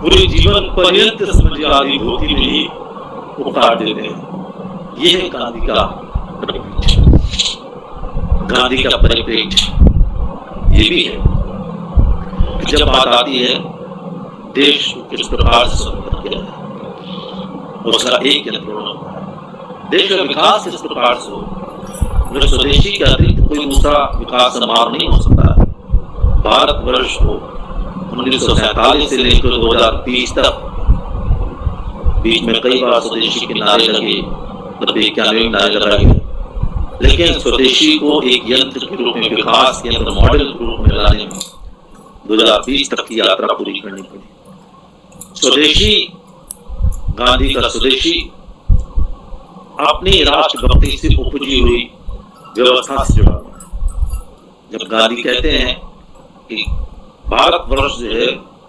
पूरे जीवन पर्यंत समझिए आधी धोती नहीं उतार देते हैं। ये है गांधी का परिप्रेक्ष्य। गांधी का परिप्रेक्ष्य ये भी है कि जब बात आती है देश को किस प्रकार से स्वतंत्र किया जाए, उसका एक यंत्र होता है। देश का विकास किस प्रकार से हो, स्वदेशी के अतिरिक्त कोई दूसरा विकास संभव नहीं हो सकता है। भारतवर्ष को 1947 से लेकर 2020 तक बीच में कई बार स्वदेशी के नारे लगे, 91 नारे लगाए गए, लेकिन स्वदेशी को एक यंत्र के रूप में, विकास के यंत्र मॉडल के रूप में लाने में 2020 तक की यात्रा पूरी करनी पड़ी। स्वदेशी, गांधी का स्वदेशी अपनी राष्ट्रभक्ति से उपजी हुई व्यवस्था से जुड़ा हुआ है। जब गांधी कहते हैं कि भारतवर्ष जो है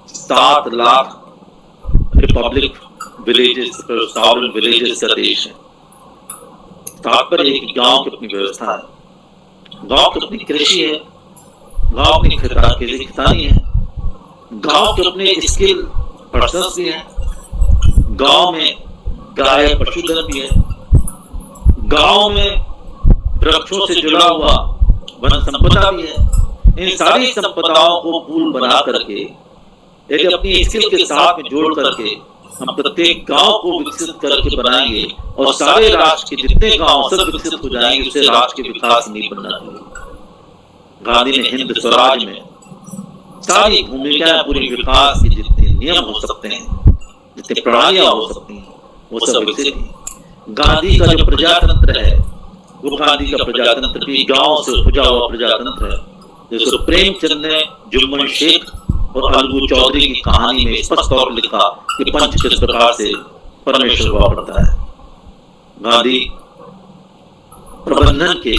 7 lakh Republic villages, sovereign villages का देश है, तात्पर्य एक गांव की अपनी व्यवस्था है, गांव की अपनी कृषि है, गांव अपनी किसानी है, गांव के अपने स्किल पर्सन्स भी हैं, गांव में गाय पशुधन भी है, गांव में वृक्षों से जुड़ा हुआ वन संपदा भी है। इन सारी संपदाओं को पूल बना करके यदि अपनी स्किल के साथ में जोड़ करके हम प्रत्येक गांव को विकसित करके बनाएंगे और सारे राष्ट्र के जितने गांव सब विकसित हो जाएंगे, उससे राष्ट्र के विकास नहीं बनना चाहिए। गांधी ने हिंद स्वराज में सारी भूमिकाएं, पूरी विकास के जितने नियम हो सकते हैं, जितनी प्रणालियां हो सकती हैं, वो सब विकसित हैं। गांधी का जो प्रजातंत्र है, वो गांधी का प्रजातंत्र भी गांव से उपजा हुआ प्रजातंत्र है, जिसको प्रेमचंद ने जुम्मन शेख और अलगू चौधरी की कहानी में स्पष्ट तौर पर लिखा कि पंच किस प्रकार से परमेश्वर हुआ करता है। गांधी प्रबंधन के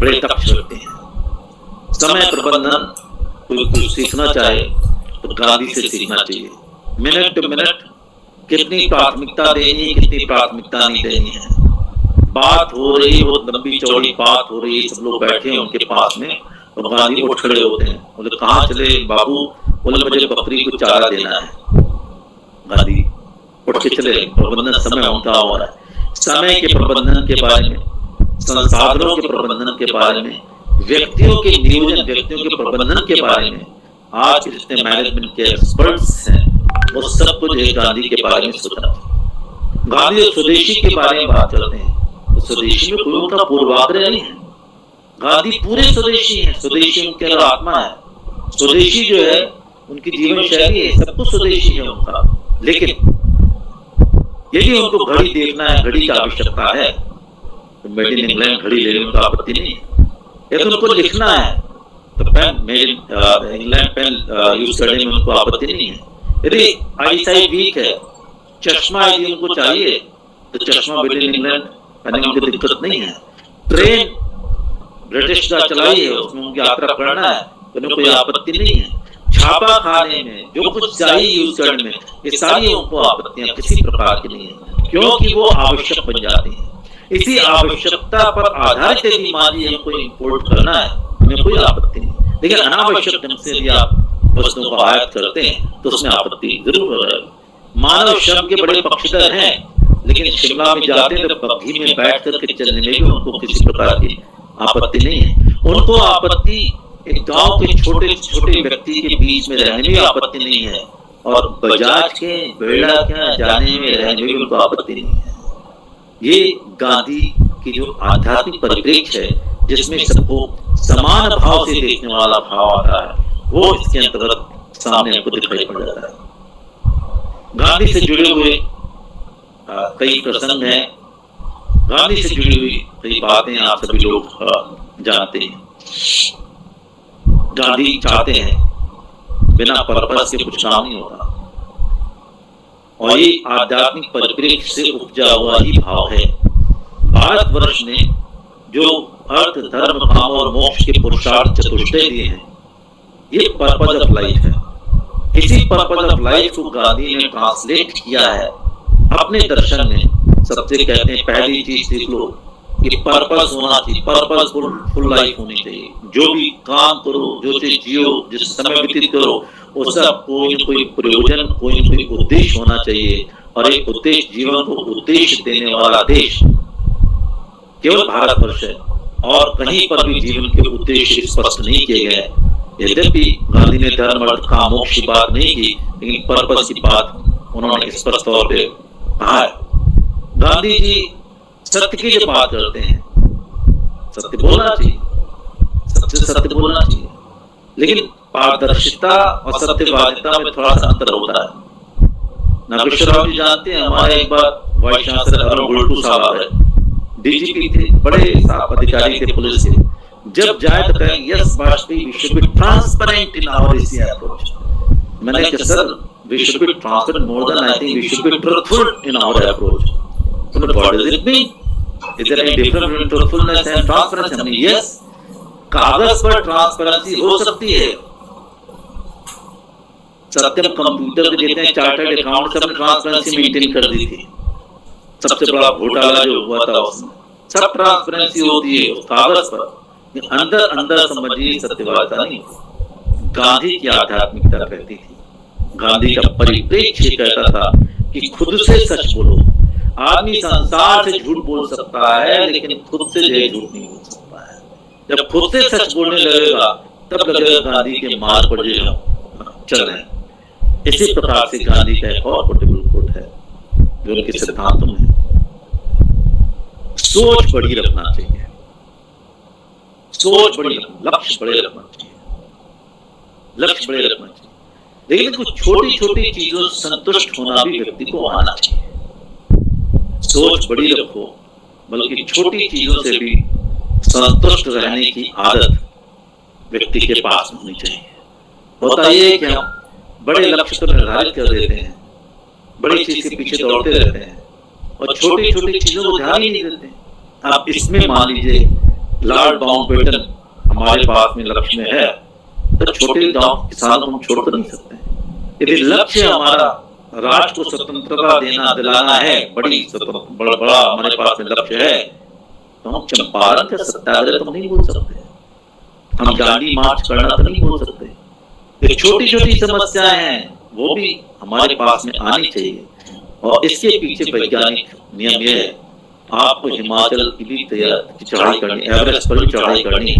बड़े दक्ष होते हैं। समय प्रबंधन कोई सीखना चाहे तो गांधी से सीखना चाहिए। मिनट टू मिनट कितनी प्राथमिकता देनी है, कितनी प्राथमिकता नहीं देनी है। बात हो रही, बहुत लंबी चौड़ी बात हो रही, सब लोग बैठे हैं उनके पास में, और गांधी उठ खड़े होते हैं, बोले कहाँ चले बाबू, बोले मुझे बकरी को चारा देना है। गांधी उठ के चले, प्रबंधन समय उनका हो रहा है। समय के प्रबंधन के बारे में, संसाधनों के प्रबंधन के बारे में, व्यक्तियों के नियोजन, व्यक्तियों के प्रबंधन के बारे में आज के जितने मैनेजमेंट के एक्सपर्ट्स हैं, वो सब कुछ गांधी के बारे में सोचना। गांधी और स्वदेशी के बारे में बात करते हैं तो स्वदेशी में कोई उनका पूर्वाग्रह नहीं है। गांधी पूरे स्वदेशी हैं, स्वदेशी उनके अंदर आत्मा है, स्वदेशी जो है उनकी जीवन शैली है, सब कुछ स्वदेशी है उनका। लेकिन यदि उनको घड़ी देखना है, घड़ी की आवश्यकता है तो मेड इन इंग्लैंड घड़ी लेने में उनका आपत्ति नहीं है। यदि उनको लिखना है तो pen made in England pen use करने में उनको आपत्ति नहीं है। यदि आईसाइट वीक है, चश्मा यदि उनको चाहिए तो चश्मा मेड इन इंग्लैंड पहनने में उनको दिक्कत नहीं है। ट्रेन ब्रिटिश का चलाई है, उसमें उनकी यात्रा करना है तो उन्हें कोई आपत्ति नहीं है। छापा खाने में जो कुछ चाहिए यूज करने में, ये सारी उनको आपत्तियां किसी प्रकार की नहीं है, क्योंकि वो आवश्यक बन जाती हैं। इसी आवश्यकता पर आधारित यदि मान लीजिए हमको इंपोर्ट करना है, हमें कोई आपत्ति नहीं। लेकिन अनावश्यक ढंग से यदि आप वस्तुओं को आयात करते हैं तो उसमें आपत्ति जरूर हो जाएगी। मानव श्रम के बड़े पक्षधर हैं, लेकिन शिमला में जाते हैं तो बग्घी में बैठ करके चलने में भी उनको किसी प्रकार की आपत्ति नहीं है। उनको आपत्ति एक गांव के छोटे छोटे व्यक्ति के बीच में रहने में आपत्ति नहीं है, और बजाज के बेड़ा के जाने में रहने में उनको आपत्ति नहीं है। ये गांधी की जो आध्यात्मिक परिप्रेक्ष्य है, जिसमें सबको समान भाव से देखने वाला भाव आता है, वो इसके अंतर्गत सामने हमको दिखाई पड़ जाता है। गांधी से जुड़े हुए कई प्रसंग हैं, गांधी से जुड़ी हुई कई बातें आप सभी लोग जानते हैं। गांधी चाहते हैं बिना पर्पस के कुछ काम नहीं होता, और ये आध्यात्मिक परिप्रेक्ष्य से उपजा हुआ ही भाव है। भारतवर्ष ने जो अर्थ, धर्म, काम और मोक्ष के पुरुषार्थ चतुष्टय दिए हैं, ये पर्पस ऑफ लाइफ है। इसी पर्पस ऑफ लाइफ को गांधी ने ट्रांसलेट किया है अपने दर्शन में। सबसे कहते हैं पहली चीज सीख लो कि पर्पस होना चाहिए, पर्पसफुल लाइफ होनी चाहिए। जो भी काम करो, जो चीज जियो, जिस समय व्यतीत करो, उसका कोई न कोई प्रयोजन, कोई न कोई उद्देश्य होना चाहिए। और एक उद्देश्य, जीवन को उद्देश्य देने वाला देश केवल भारतवर्ष है, और कहीं पर भी जीवन के उद्देश्य स्पष्ट नहीं किए गए। यद्यपि गांधी ने धर्म, अर्थ, काम, मोक्ष की बात नहीं की, लेकिन पर्पस की बात उन्होंने स्पष्ट तौर पे कहा है। गांधी जी सत्य की जो बात करते हैं, सत्य बोलना चाहिए, सबसे सत्य बोलना चाहिए, लेकिन पारदर्शिता और सत्यवादिता में थोड़ा सा अंतर होता है। नागेश्वर राव जी जानते हैं, हमारे एक बार वाइस चांसलर अरुण गुल्टू साहब है, डीजीपी थे, बड़े साफ अधिकारी थे पुलिस के। जब जाए तो कहें yes Vajpayee, we should be transparent in our approach. मैंने कहा sir, we should be transparent more than, I think we should be truthful in our approach. तो what does it mean? Is there any difference between truthfulness and transparency? हमने yes, कागज पर transparency हो सकती है। सत्यम computer के देते हैं, चार्टर्ड अकाउंट से ट्रांसपेरेंसी मेंटेन कर दी थी। सबसे बड़ा घोटाला जो हुआ था उसमें सब ट्रांसपेरेंसी होती है उस कागज पर, अंदर अंदर समझिए सत्यवादिता नहीं। गांधी की आध्यात्मिकता कहती थी, गांधी का परिप्रेक्ष्य कहता था कि खुद से सच बोलो। आदमी संसार से झूठ बोल सकता है, लेकिन खुद से झूठ नहीं बोल सकता है। जब खुद से सच बोलने लगेगा तब लगेगा गांधी के मार्ग पर जो चल रहे हैं। इसी प्रकार से गांधी का एक और पोर्टेबल कोट है जो उनके सिद्धांतों में, सोच बड़ी रखना चाहिए, सोच बड़ी, लक्ष्य बड़े रखना चाहिए, लक्ष्य बड़े रखना चाहिए। लेकिन कुछ छोटी छोटी चीजों से संतुष्ट होना भी व्यक्ति को आना चाहिए। सोच बड़ी रखो, बल्कि छोटी चीजों से भी संतुष्ट रहने की आदत व्यक्ति के पास होनी चाहिए। होता यह है कि हम बड़े लक्ष्य तो निर्धारित कर देते हैं, बड़ी चीज के पीछे दौड़ते रहते हैं, और छोटी छोटी चीजों को ध्यान ही नहीं देते। आप इसमें मान लीजिए लॉर्ड माउंटबेटन हमारे पास में लक्ष्य में है, तो छोटे गांव किसानों को हम छोड़कर नहीं सकते। यदि लक्ष्य हमारा राष्ट्र को स्वतंत्रता देना, दिलाना है, बड़ा हमारे पास में लक्ष्य है, तो हम चंपारण का सत्याग्रह तो नहीं बोल सकते, हम दांडी मार्च करना तो नहीं बोल सकते। ये छोटी छोटी समस्याएं हैं, वो भी हमारे पास में आनी चाहिए। और इसके पीछे वैज्ञानिक नियम यह है, आपको हिमाचल की भी चढ़ाई करनी, एवरेस्ट पर भी चढ़ाई करनी।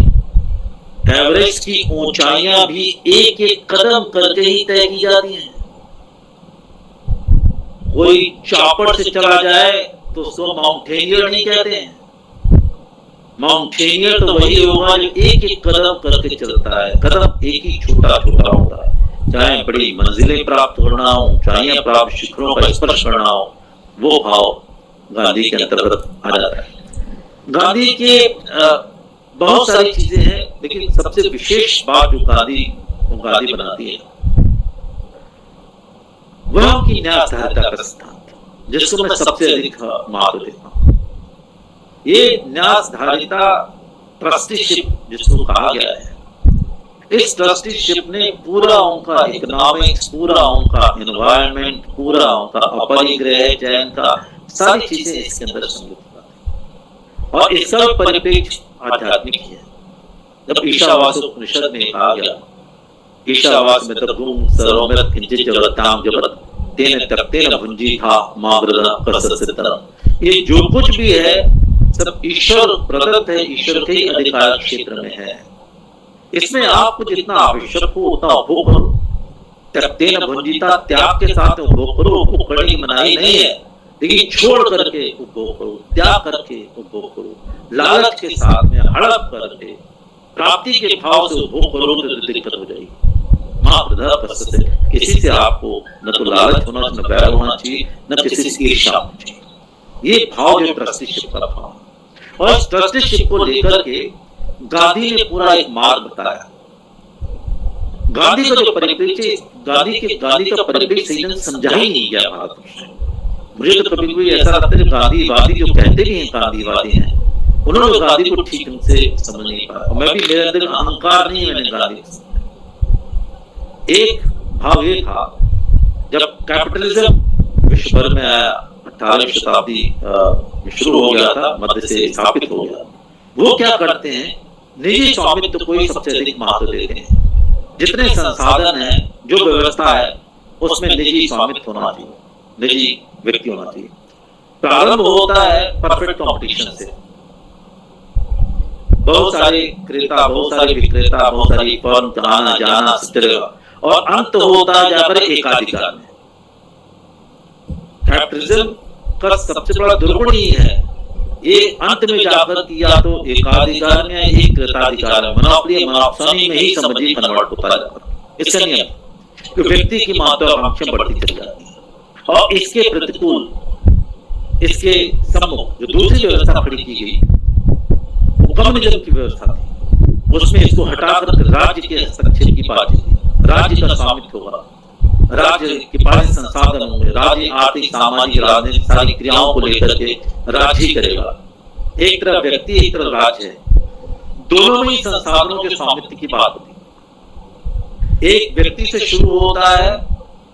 एवरेस्ट की ऊंचाइयां भी एक एक कदम करके ही तय की जाती हैं। कोई चौपट से चला जाए तो उसको माउंटेनियर नहीं कहते हैं। माउंटेनियर तो वही होगा जो एक एक कदम करके चलता है, कदम एक ही छोटा छोटा होता है, चाहे बड़ी मंजिलें प्राप्त करना हो, ऊंचाइयां प्राप्त, शिखरों का स्पर्श करना हो, वो भाव गांधी के अंतर्गत आ जाता है। गांधी के बहुत सारी चीजें हैं, लेकिन सबसे विशेष बात जो गांधी बनाती है वह उनकी न्यायधारिता का सिद्धांत, जिसको मैं सबसे अधिक महत्व देता हूँ। ये न्यायधारिता ट्रस्टीशिप जिसको कहा गया है, इस ट्रस्टीशिप ने पूरा उनका इकोनॉमिक्स, पूरा उनका एनवायरनमेंट, पूरा उनका अपरिग्रह जैन का सारी चीजें इसके अंदर सम्मिलित है और इसका परिप्रेक्ष्य आध्यात्मिक है। जब ईशावास उपनिषद में कहा गया, ईशावास में तब्दूम सरोमृत किंचित जगताम जगत तेन तक्तेन भुंजी था माग्रदा कससितरा, ये जो कुछ भी है सब ईश्वर प्रदत्त है, ईश्वर के अधिकार क्षेत्र में है। इसमें आपको जितना आवश्यक हो उतना उपभोग करो। तक्तेन भुंजिता, त्याग के साथ उपभोग करो, उपभोग करने की मनाही नहीं है, लेकिन छोड़ करके उपभोग करो, त्याग करके उपभोग करो, लालच के साथ में हड़प करके प्राप्ति के भाव से उपभोग करो तो दिक्कत हो जाएगी। किसी से आपको न तो लालच होना, न बैर होना चाहिए, न किसी से ईर्ष्या होनी चाहिए। ये भाव जो ट्रस्टीशिप का भाव, और इस ट्रस्टीशिप को लेकर के गांधी ने पूरा एक मार्ग बताया। गांधी का जो परिप्रेक्ष्य, गांधी का परिप्रेक्ष्य सही ढंग समझा ही नहीं गया भारत में। मुझे तो कभी ऐसा लगता है गांधीवादी जो कहते भी हैं गांधीवादी हैं, उन्होंने गांधी को ठीक ढंग से समझ नहीं पाया। और मैं भी, मेरे अंदर अहंकार नहीं है, मैंने गांधी एक भाव ये था जब कैपिटलिज्म विश्व भर में आया, 18वीं शताब्दी में शुरू हो गया था, मध्य से स्थापित हो गया। वो क्या करते हैं, निजी स्वामित्व को ही सबसे अधिक महत्व देते हैं। जितने संसाधन है, जो व्यवस्था है, उसमें निजी स्वामित्व होना चाहिए, निजी व्यक्ति होना चाहिए। प्रारंभ होता है परफेक्ट कंपटीशन से, बहुत सारे क्रेता, बहुत सारे विक्रेता, बहुत सारी फर्म आना जाना चलेगा, और अंत होता है जाकर एकाधिकार में। कैपिटलिज्म का सबसे बड़ा दुर्गुण ही है, ये अंत में जाकर या तो एकाधिकार में, एक क्रेताधिकार में, मोनोपोली में ही समझिए कन्वर्ट होता है। इसका नियम कि व्यक्ति की महत्वाकांक्षा बढ़ती चली जाती है, और इसके प्रतिकूल, इसके सम्मुख जो दूसरी व्यवस्था खड़ी की गई वो कम्युनिज्म की व्यवस्था थी। उसमें इसको हटाकर राज्य के हस्तक्षेप की बात थी, राज्य का स्वामित्व होगा, राज्य के पास संसाधन होंगे, राज्य आर्थिक, सामाजिक, राजनीतिक सारी क्रियाओं को लेकर के राज्य ही करेगा। एक तरफ व्यक्ति, एक तरफ राज्य है, दोनों में ही संसाधनों के स्वामित्व की बात होती है। एक व्यक्ति से शुरू होता है,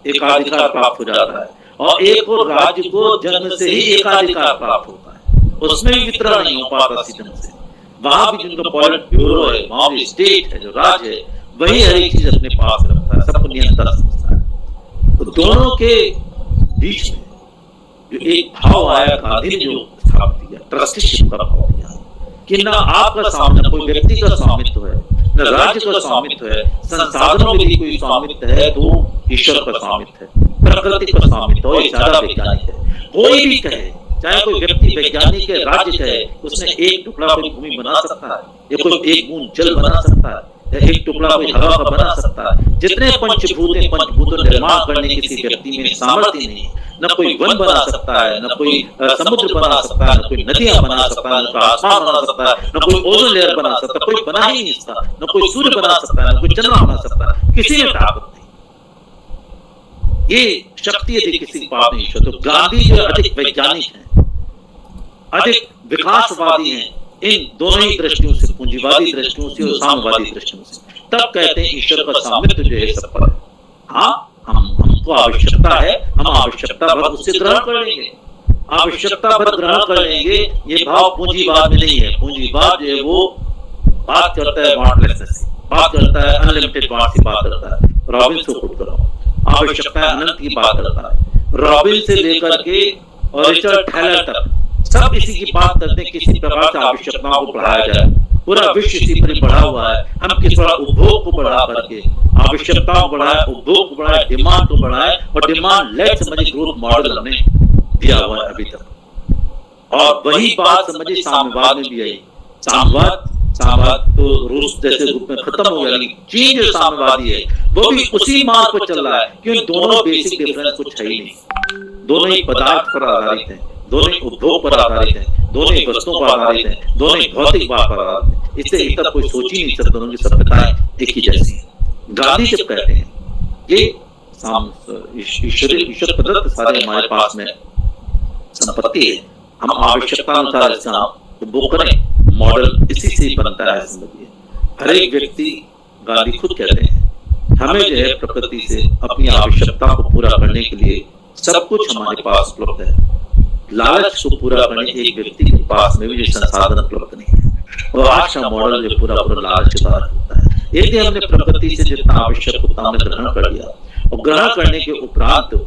एकाधिकार प्राप्त हो जाता है, और एक और राज्य को जन्म से ही एकाधिकार प्राप्त होता है, उसमें भी वितरण नहीं हो पाता सीधे से। वहां भी जिनका पॉलिट ब्यूरो है, वहां भी स्टेट है, जो राज्य है, वही हर एक चीज अपने पास रखता है, सबको नियंत्रण समझता है। तो दोनों के बीच में जो एक भाव आया, गांधी ने जो स्थापित किया, ट्रस्टीशिप का भाव दिया कि न आपका सामने कोई व्यक्ति का स्वामित्व है, न राज्य का स्वामित्व है, संसाधनों में भी कोई स्वामित्व है तो ईश्वर का स्वामित्व है, प्रकृति का स्वामित्व है, ज्यादा वैज्ञानिक है। कोई भी कहे, चाहे कोई व्यक्ति वैज्ञानिक है, राज्य कहे, उसने एक टुकड़ा कोई भूमि बना सकता है, या कोई एक बूंद जल बना सकता है, या एक टुकड़ा कोई हवा का बना सकता है। जितने पंचभूत हैं, पंचभूतों निर्माण करने किसी व्यक्ति में सामर्थ्य नहीं। न कोई वन बना सकता है, न कोई समुद्र बना सकता है, न कोई नदियां बना सकता है, न कोई आसमान बना सकता है, न कोई ओजोन लेयर बना सकता है, कोई बना ही नहीं सकता, न कोई सूर्य बना सकता है, न कोई चंद्रमा बना सकता है, किसी में ताकत नहीं। ये शक्ति यदि किसी के पास नहीं, तो गांधी जो अधिक वैज्ञानिक है, अधिक विकासवादी हैं, इन दोनों ही दृष्टियों से, पूंजीवादी दृष्टियों से और साम्यवादी दृष्टियों से, तब कहते हैं ईश्वर का स्वामित्व जो है सब पर है। हाँ, हमको आवश्यकता है, हम आवश्यकता भर उससे ग्रहण कर लेंगे, आवश्यकता भर ग्रहण कर लेंगे। ये भाव पूंजीवाद में नहीं है। पूंजीवाद जो है वो बात करता है वांटलेसनेस, बात करता है अनलिमिटेड वांट की बात करता है। रॉबिन से खुद करो, आवश्यकता है अनंत की बात करता है। रॉबिन से लेकर के और रिचर्ड टैलर तक सब इसी की बात करते हैं, किसी प्रकार से आवश्यकताओं को बढ़ाया जाए, पूरा विश्व इसी पर बढ़ा हुआ है। हम किस तरह उपभोग को बढ़ा करके आवश्यकताओं को बढ़ाए, उपभोग को बढ़ाए, डिमांड को बढ़ाए, और डिमांड लेट समझिए ग्रोथ मॉडल हमने दिया हुआ है अभी तक। और वही बात समझिए साम्यवाद में भी आई। साम्यवाद तो रूस जैसे रूप में खत्म हो गया, लेकिन चीन जो साम्यवादी है वो भी उसी मार्ग पर चल रहा है, क्योंकि दोनों बेसिक डिफरेंस कुछ है ही नहीं। दोनों ही पदार्थ पर आधारित हैं, दोनों ही उपभोग पर आधारित हैं, दोनों ही वस्तुओं पर आधारित हैं, दोनों ही भौतिक बात पर आधारित हैं। इससे एक तक कोई सोच ही नहीं सकता, दोनों की सभ्यताएं एक ही जैसी हैं। गांधी जब कहते हैं कि ईश्वर प्रदत्त सारे हमारे पास में संपत्ति है, हम आवश्यकता अनुसार इसका उपभोग करें, मॉडल इसी से ही बनता है। समझिए हर एक व्यक्ति, गांधी खुद कहते हैं, हमें जो है प्रकृति से अपनी आवश्यकता को पूरा करने के लिए सब कुछ हमारे पास उपलब्ध है। लालच को पूरा करने एक व्यक्ति के पास में भी ये संसाधन उपलब्ध नहीं है, और आज का मॉडल जो पूरा लालच के द्वारा होता है। यदि हमने प्रकृति से जितना आवश्यक होता हमने ग्रहण कर लिया, और ग्रहण करने के उपरांत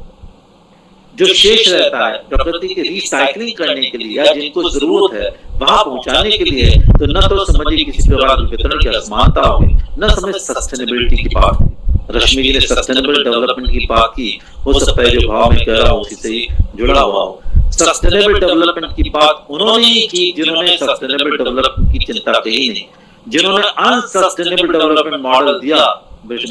जो शेष रहता है प्रकृति के रिसाइकलिंग करने के लिए या जिनको जरूरत है वहां पहुंचाने के लिए, तो न तो समझिए किसी प्रकार वितरण की असमानता होगी, न समझ सस्टेनेबिलिटी की बात की। रश्मि जी ने सस्टेनेबल डेवलपमेंट की बात की, हो सकता है जो भाव में कह रहा हूँ उसी से ही जुड़ा हुआ हो। सस्टेनेबल डेवलपमेंट की बात उन्होंने ही की जिन्होंने सस्टेनेबल डेवलपमेंट की चिंता कही नहीं, जिन्होंने अनसस्टेनेबल डेवलपमेंट मॉडल दिया। ब्रिटिश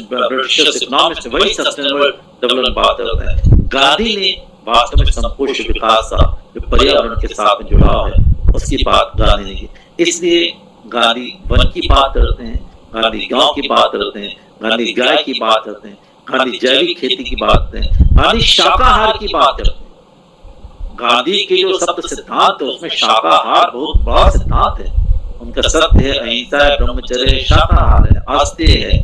इकोनॉमिस्ट वही सस्टेनेबल डेवलपमेंट बात करता है। गांधी ने वास्तव में संपोष विकास का जो पर्यावरण के साथ में जुड़ाव है उसकी बात गांधी ने की। इसलिए गांधी वन की बात करते हैं, गांधी गांव की बात करते हैं, गांधी गाय की बात करते हैं, गांधी जैविक खेती की बात करते हैं, गांधी शाकाहार की बात करते हैं। गांधी के जो सप्त सिद्धांत है उसमें शाकाहार बहुत बड़ा सिद्धांत है। उनका सत्य है, अहिंसा है, ब्रह्मचर्य है, शाकाहार है, आस्तेय है,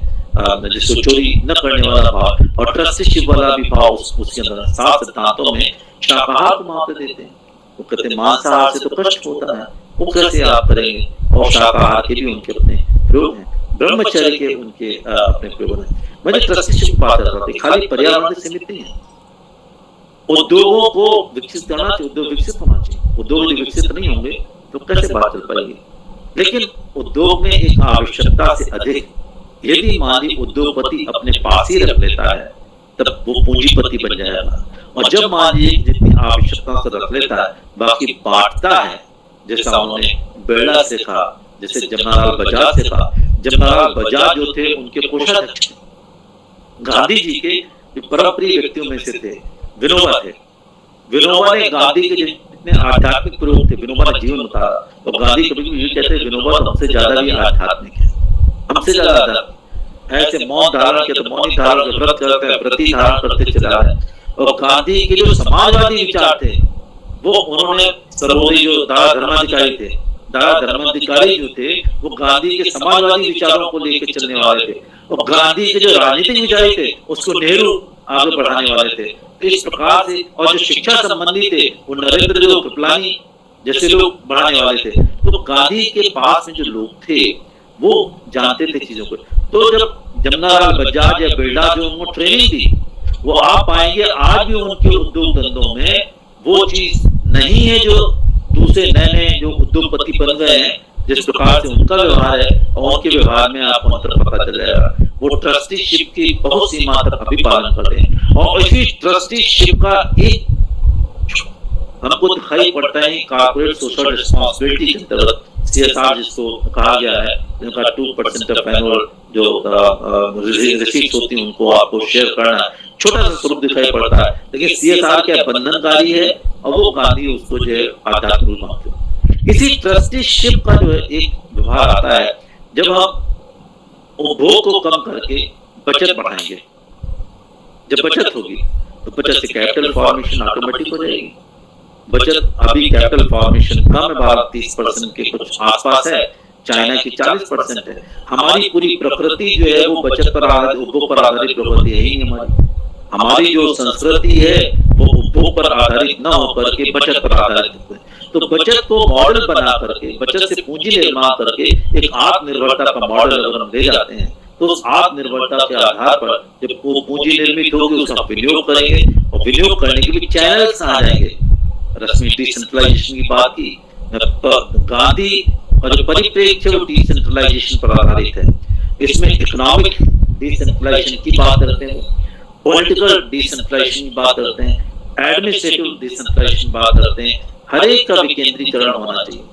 जिसको चोरी न करने वाला भाव, और ट्रस्टीशिप वाला भी भाव उसके अंदर 7 सिद्धांतों में शाकाहार को महत्व देते हैं। वो कहते हैं मांसाहार से तो कष्ट होता है, वो कैसे आप करेंगे, और शाकाहार के भी उनके अपने प्रयोग हैं, ब्रह्मचर्य के उनके अपने प्रयोग हैं। मैं ट्रस्टीशिप की बात कर रहा था, खाली पर्यावरण से सीमित नहीं है। उद्योगों को विकसित करना चाहिए, उद्योग विकसित होना चाहिए। उद्योग यदि विकसित नहीं होंगे तो कैसे बात चल पाएगी। लेकिन उद्योग में एक आवश्यकता से अधिक यदि माली उद्योगपति अपने पास ही रख लेता है तब वो पूंजीपति बन जाएगा, और जब माली जितनी आवश्यकता से रख लेता है बाकी बांटता है, जैसा उन्होंने बिरला से कहा, जैसे जमनालाल बजाज से कहा। जमनालाल बजाज जो थे उनके कोषाध्यक्ष गांधी जी के परम प्रिय व्यक्तियों में से थे, विनोबा थे। विनोबा ने गांधी के जितने आध्यात्मिक प्रयोग थे, विनोबा ने जीवन उतारा, तो गांधी कभी भी ये कहते हैं विनोबा तो हमसे ज्यादा भी आध्यात्मिक है, हमसे ज्यादा ऐसे मौन धारण के तो मौनी धारण के व्रत करते हैं, व्रती धारण करते चला है। और गांधी के जो समाजवादी विचार थे वो उन्होंने सर्वोदय जो दादा धर्माधिकारी थे, दादा धर्माधिकारी जो थे वो गांधी के समाजवादी विचारों को लेकर चलने वाले थे, और गांधी के जो राजनीतिक विचार थे उसको नेहरू आगे बढ़ाने वाले थे। तो इस प्रकार से, और जो शिक्षा संबंधी थे वो नरेंद्र जो कृपलानी जैसे लोग बढ़ाने वाले थे। तो गांधी के पास में जो लोग थे वो जानते थे चीजों को। तो जब जमनालाल बजाज या बिरला जो उनको ट्रेनिंग दी, वो आप पाएंगे आज भी उनके उद्योग धंधों में वो चीज नहीं है जो दूसरे नए नए जो उद्योगपति बन गए हैं, जिस प्रकार से उनका व्यवहार है और उनके व्यवहार में आपको अंतर पता चल जाएगा। वो ट्रस्टीशिप की बहुत सी मात्रा अभी पालन करते हैं, और इसी ट्रस्टीशिप का एक हमको दिखाई पड़ता है कॉर्पोरेट सोशल रिस्पांसिबिलिटी के अंतर्गत CSR जिसको कहा गया है, जिनका 2% ऑफ एनुअल जो रिसीट्स होती हैं उनको आपको शेयर करना, छोटा सा स्वरूप दिखाई पड़ता है, लेकिन CSR क्या बंधनकारी है, और वो गांधी उसको जो है आध्यात्मिक रूप मानते हैं। इसी ट्रस्टीशिप का जो है एक व्यवहार आता है जब हम उपभोग को कम करके बचत बढ़ाएंगे। जब बचत होगी तो बचत से कैपिटल फॉर्मेशन ऑटोमेटिक हो जाएगी। बचत अभी कैपिटल फॉर्मेशन कम है, भारत 30% के कुछ आसपास है, चाइना की 40% है। हमारी पूरी प्रकृति जो है वो बचत पर आधारित, उपभोग पर आधारित प्रकृति है ही हमारी जो संस्कृति है वो उपभोग पर आधारित न होकर के बचत पर आधारित है। तो बचत को मॉडल बना करके, बचत से पूंजी निर्माण करके एक आत्मनिर्भरता का मॉडल अगर हम ले जाते हैं तो उस आत्मनिर्भरता के आधार पर जब वो पूंजी निर्मित होगी उसका विनियोग करेंगे, और विनियोग करने के लिए चैनल्स आ जाएंगे। रश्मि डिसेंट्रलाइजेशन की बात की, गांधी और जो परिप्रेक्ष्य वो डिसेंट्रलाइजेशन पर आधारित है। इसमें इकोनॉमिक डिसेंट्रलाइजेशन की बात करते हैं, पॉलिटिकल डिसेंट्रलाइजेशन की बात करते हैं, एडमिनिस्ट्रेटिव डिसेंट्रलाइजेशन बात करते हैं, हर एक का विकेंद्रीकरण होना चाहिए।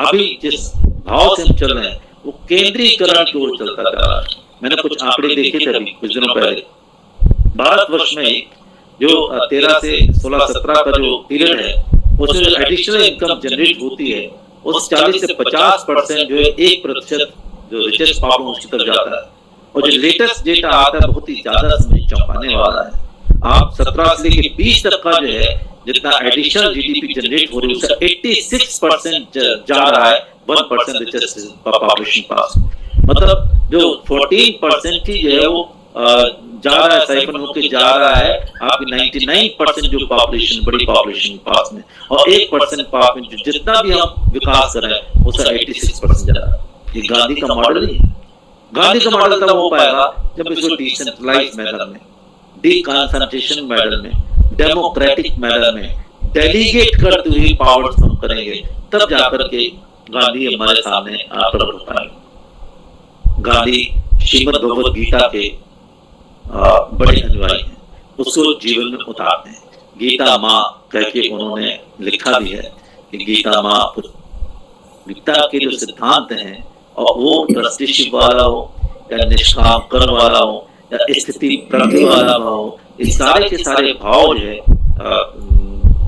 अभी जिस भाव से हम चल रहे हैं वो केंद्रीकरण की ओर चलता जा रहा है। मैंने कुछ आंकड़े देखे थे अभी कुछ दिनों पहले, भारतवर्ष में जो 13 से 16-17 का जो पीरियड है उसमें जो एडिशनल इनकम जनरेट होती है उस 40 से 50% जो है 1% जो रिचेस्ट पॉपुलेशन उसकी तरफ जाता है। और जो लेटेस्ट डेटा आता है बहुत ही ज्यादा समझ चौंकाने वाला है। आप 17 से लेकर 20 तक का जो है जितना एडिशनल जीडीपी जनरेट हो रही है उसका 86% जा रहा है 1% रिचेस्ट पॉपुलेशन पास। मतलब जो 14% ही जो है वो जा रहा है, साइफन होकर जा रहा है आपकी 99% जो पॉपुलेशन बड़ी पॉपुलेशन पास में, और 1% पास में जितना भी हम विकास कर रहे हैं उसका 86% जा रहा है। ये गांधी का मॉडल नहीं है। गांधी का मॉडल तब हो पाएगा जब इसको डिसेंट्रलाइज मैनर में, डिकॉन्सेंट्रेशन मैनर में, डेमोक्रेटिक मैनर में डेलीगेट करते हुए पावर्स हम करेंगे, तब जाकर के गांधी हमारे सामने प्रकट हो पाएंगे। गांधी श्रीमद् भगवद गीता के बड़े अनुयायी हैं, उसको जीवन में उतारते हैं। गीता माँ कह के उन्होंने लिखा भी है कि गीता माँ, गीता के जो सिद्धांत हैं और वो ट्रस्टीशिप वाला हो या निष्काम कर्म वाला हो या स्थिति प्रति वाला हो, इस सारे के सारे भाव जो है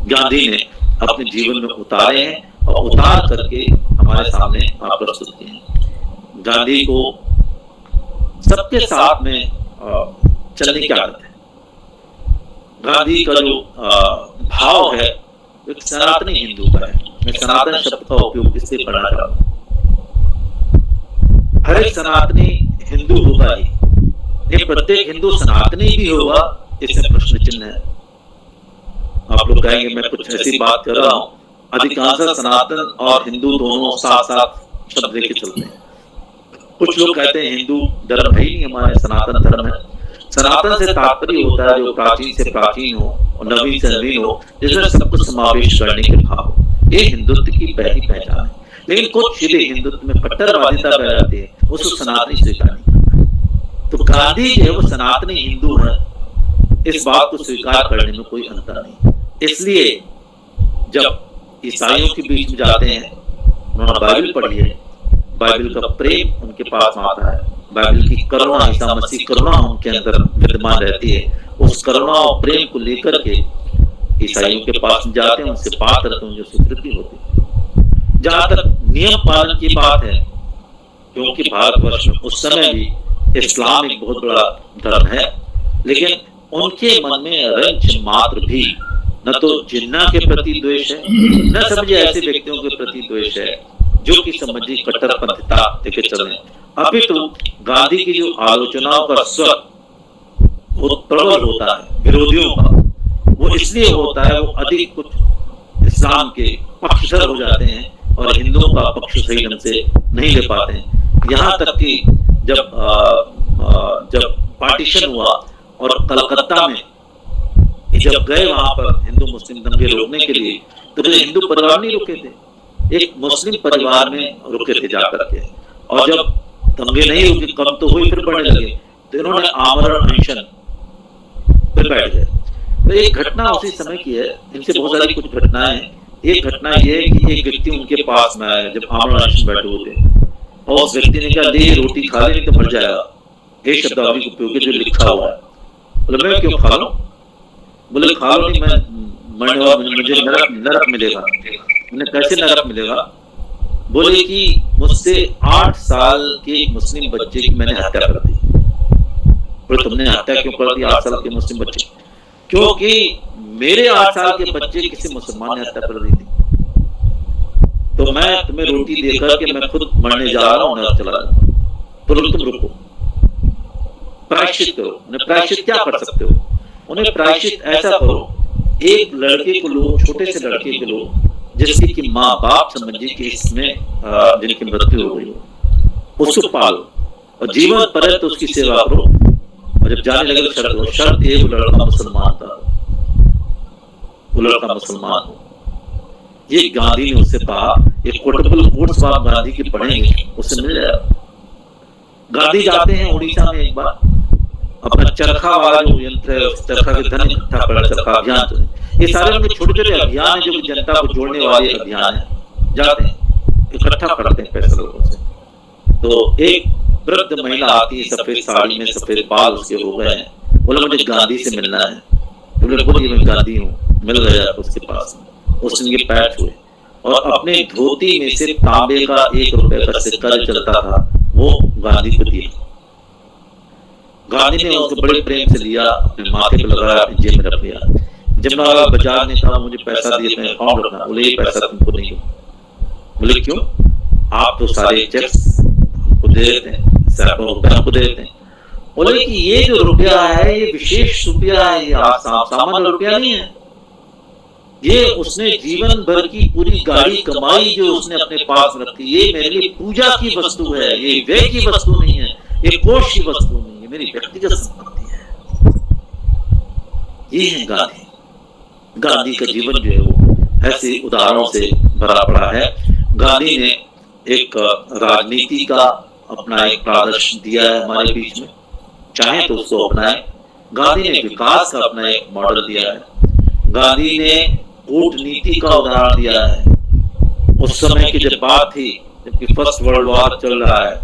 गांधी ने अपने जीवन में उतारे हैं और उतार करके हमारे सामने प्रस्तुत किए हैं। गांधी को सबके साथ में चलने की आदत है। गांधी का जो भाव है एक सनातनी हिंदू का है। मैं सनातन शब्द का उपयोग इससे करना चाहूंगा। हर एक सनातनी हिंदू होगा ही, ये प्रत्येक हिंदू सनातनी भी होगा, इसमें प्रश्न चिन्ह है। आप लोग कहेंगे मैं कुछ ऐसी बात कर रहा हूं, अधिकांश सनातन और हिंदू दोनों साथ साथ शब्द लेके चलते हैं। कुछ लोग कहते हैं हिंदू धर्म है ही नहीं, हमारे सनातन धर्म है। सनातन से तात्पर्य होता है जो प्राचीन से प्राचीन हो और नवीन से नवीन हो, जिसमें सब कुछ समावेश करने के भाव। ये हिंदुत्व की पहली पहचान है। लेकिन कुछ सीधे हिंदुत्व में कट्टरवादिता बह जाती है, उसको सनातनी स्वीकार नहीं करता। तो गांधी जो है वो सनातनी हिंदू है, इस बात को स्वीकार करने में कोई अंतर नहीं। इसलिए जब ईसाइयों के बीच में जाते हैं, उन्होंने बाइबल पढ़ी है, बाइबल का प्रेम उनके पास आता है, बाइबल की करुणा, ईसा मसीह करुणा उनके अंदर विद्यमान रहती है। उस करुणा और प्रेम को लेकर के ईसाइयों के पास जाते हैं, उनसे बात करते हैं, जो स्वीकृति होती है। जहां तक नियम पालन की बात है, क्योंकि भारतवर्ष में उस समय भी इस्लाम एक बहुत बड़ा धर्म है, लेकिन उनके मन में रंच मात्र भी न तो जिन्ना के प्रति द्वेष है, न समझे ऐसे व्यक्तियों के प्रति द्वेष है जो कि समझी कट्टरपंथिता लेके चले। अभी तो गांधी की जो आलोचनाओं का स्वर वो प्रबल होता है विरोधियों का, वो इसलिए होता है वो अधिक कुछ इस्लाम के पक्षधर हो जाते हैं और हिंदुओं का पक्ष सही ढंग से नहीं ले पाते हैं। यहाँ तक कि जब पार्टीशन हुआ और कलकत्ता में जब गए वहां पर हिंदू मुस्लिम दंगे रोकने के लिए, तो हिंदू परिवार नहीं रुके थे, एक मुस्लिम परिवार में रुके थे जाकर के। और जब दंगे नहीं रुके, कम तो हुई, फिर बढ़ने लगे, तो इन्होंने आमरण अनशन फिर बैठ गए। तो एक घटना उसी समय की है, इनसे बहुत सारी कुछ घटनाएं हैं। एक घटना ये है कि एक व्यक्ति उनके पास में आया जब आमरण अनशन बैठे हुए थे, और उस व्यक्ति ने कहा ले रोटी खा ले नहीं तो मर जाएगा। एक शब्दावली को उपयोग जो लिखा हुआ है। बोले मैं क्यों खा लूं? बोले खा लो नहीं, मैं मरने वाला, मुझे नरक मिलेगा। मैंने कैसे नरक मिलेगा? बोले कि मुझसे 8 साल के एक मुस्लिम बच्चे की मैंने हत्या कर दी। बोले तुमने हत्या क्यों कर दी 8 साल के मुस्लिम बच्चे? क्योंकि मेरे 8 साल के बच्चे किसी मुसलमान ने हत्या कर दी थी, तो मैं तुम्हें रोटी देकर के मैं खुद मरने जा रहा हूँ, नरक चला जाऊंगा। बोले तुम रुको, प्रायश्चित करो। उन्हें प्रायश्चित क्या कर सकते हो? उन्हें प्रायश्चित ऐसा करो, एक लड़के को लो, छोटे से लड़के को लो जिसकी कि माँ बाप संबंधी केस में जिनकी मृत्यु हो गई हो, उसको पालो और जीवन पर्यंत उसकी सेवा करो। और जब जाने लगे तो शर्त ये वो लड़का मुसलमान था, वो लड़का मुसलमान हो। ये गांधी ने उससे कहा, एक कोटेबल कोट्स आप गांधी की पढ़ेंगे उससे मिल जाएगा। गांधी जाते हैं उड़ीसा में एक बार, अपना चरखा वाला जो यंत्र है, उस चरखा के धन इकट्ठा कर चरखा अभियान चले। ये सारे उनके छोटे छोटे अभियान है जो जनता को जोड़ने वाले अभियान है। जाते हैं इकट्ठा करते हैं पैसे लोगों से, तो एक वृद्ध महिला आती है सफेद साड़ी में, सफेद बाल उसके हो गए हैं, बोला मुझे गांधी से मिलना है। बोले बोलिए मैं गांधी हूँ। मिल गया उसके पास, उसने ये पैर छुए और अपने धोती में से तांबे का 1 रुपए का सिक्का चलता था वो गांधी को दिया। गांधी ने उसको बड़े प्रेम से लिया, अपने माथे पे लगाया, अपनी जेब में रख लिया। जमनालाल बजाज ने कहा मुझे पैसा दिए, मैं अकाउंट रखना। बोले ये पैसा तुमको नहीं दूं। बोले क्यों? आप तो सारे चेक्स हमको दे देते हैं, सैकड़ों रुपए हमको दे देते हैं। बोले कि ये जो रुपया है ये विशेष रुपया है, ये सामान्य रुपया नहीं है। ये उसने जीवन भर की पूरी गाड़ी कमाई जो उसने अपने पास रखी, ये मेरे लिए पूजा की वस्तु है, ये व्यय की वस्तु नहीं है, ये कोष की वस्तु नहीं है, मेरी व्यक्तिगत संपत्ति है। ये है गांधी। गांधी का जीवन जो है वो ऐसे उदाहरणों से भरा पड़ा है। गांधी ने एक राजनीति का अपना एक प्रादर्श दिया है हमारे बीच में, चाहे तो उसको अपनाएं। गांधी ने विकास का अपना एक मॉडल दिया है। गांधी ने कूटनीति का उदाहरण दिया है। उस समय की जब बात थी, जबकि फर्स्ट वर्ल्ड वॉर चल रहा है,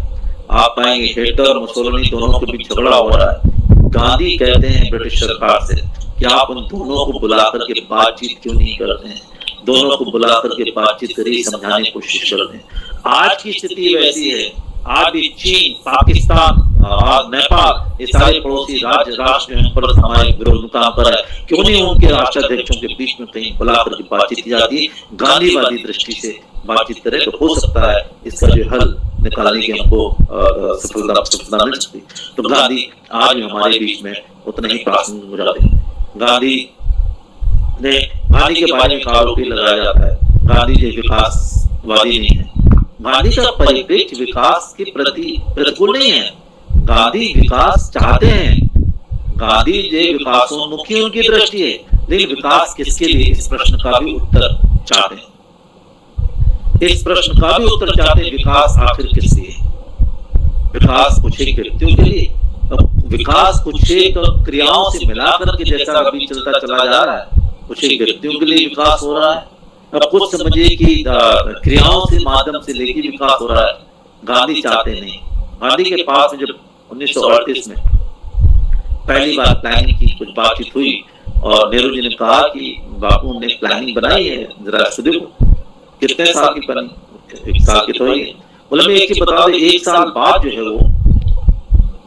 आप पाएंगे हिटलर और मुसोलिनी दोनों के बीच झगड़ा हो रहा है। गांधी कहते हैं ब्रिटिश सरकार से कि आप उन दोनों को बुला करके बातचीत क्यों नहीं करते हैं, दोनों को बुला करके बातचीत करिए, समझाने की कोशिश करते हैं। आज की स्थिति वैसी है, आज भी चीन, पाकिस्तान और नेपाल, ये सारे पड़ोसी राष्ट्र पर हमारे विरोध काम कर रहा है। क्यों नहीं उनके राष्ट्राध्यक्षों के बीच में कहीं बुला करके बातचीत की जाती है, गांधीवादी दृष्टि से बातचीत करें तो हो सकता है इसका जो हल निकालने की हमको सफलता मिल सकती। तो गांधी आज हमारे बीच में उतना ही प्रासंगिक हो जाते हैं। गांधी के बारे में आरोपी लगाया जाता है, गांधी जी विकासवादी नहीं है। गांधी का परिप्रेक्ष्य विकास के प्रति प्रतिकूल नहीं है। गांधी विकास चाहते हैं, गांधी जी विकासोन्मुखी उनकी दृष्टि है, लेकिन विकास किसके लिए, इस प्रश्न का भी उत्तर चाहते हैं। इस प्रश्न का भी उत्तर चाहते हैं, विकास आखिर किस लिए? विकास कुछ एक व्यक्तियों के लिए, विकास कुछ एक क्रियाओं से मिलाकर के जैसा अभी चलता चला जा रहा है, कुछ एक व्यक्तियों के लिए विकास हो रहा है। अब कुछ समझिए कि क्रियाओं से माध्यम से लेके विकास हो रहा है। गांधी चाहते नहीं। गांधी के पास में जब 1938 में पहली बार प्लानिंग की कुछ बातचीत हुई और नेहरू जी ने कहा कि बापू ने प्लानिंग बनाई है, जरा इसको देखो। कितने साल की बनी? 1 साल की तो है। बोले मैं एक चीज बता दूं, 1 साल बाद जो है वो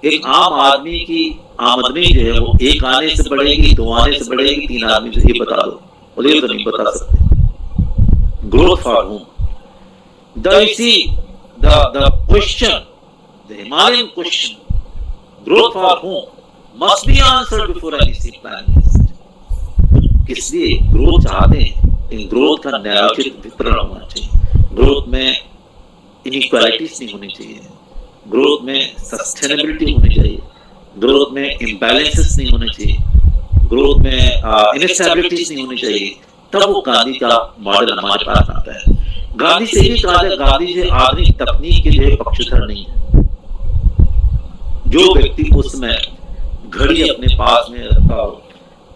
एक आम आदमी की आमदनी जो है वो 1 आने से बढ़ेगी, 2 आने से बढ़ेगी, 3 आने से, ये बता दो। बोले ये तो नहीं बता सकते। Growth for whom? The question, the Himalayan question, growth for whom must be answered before any sea planning is. किस लिए ग्रोथ चाहते हैं? इन ग्रोथ का न्यायोचित वितरण होना चाहिए। ग्रोथ में इनइक्वालिटीज नहीं होनी चाहिए, ग्रोथ में सस्टेनेबिलिटी होनी चाहिए, ग्रोथ में इम्बैलेंसेस नहीं होने चाहिए, ग्रोथ में इनस्टेबिलिटीज नहीं होनी चाहिए। तब वो गांधी का मॉडल हमारे पास आता है। गांधी से ही कहा जाए, गांधी जी आधुनिक तकनीक के लिए पक्षधर नहीं है। जो व्यक्ति उस समय घड़ी अपने पास में रखा हो,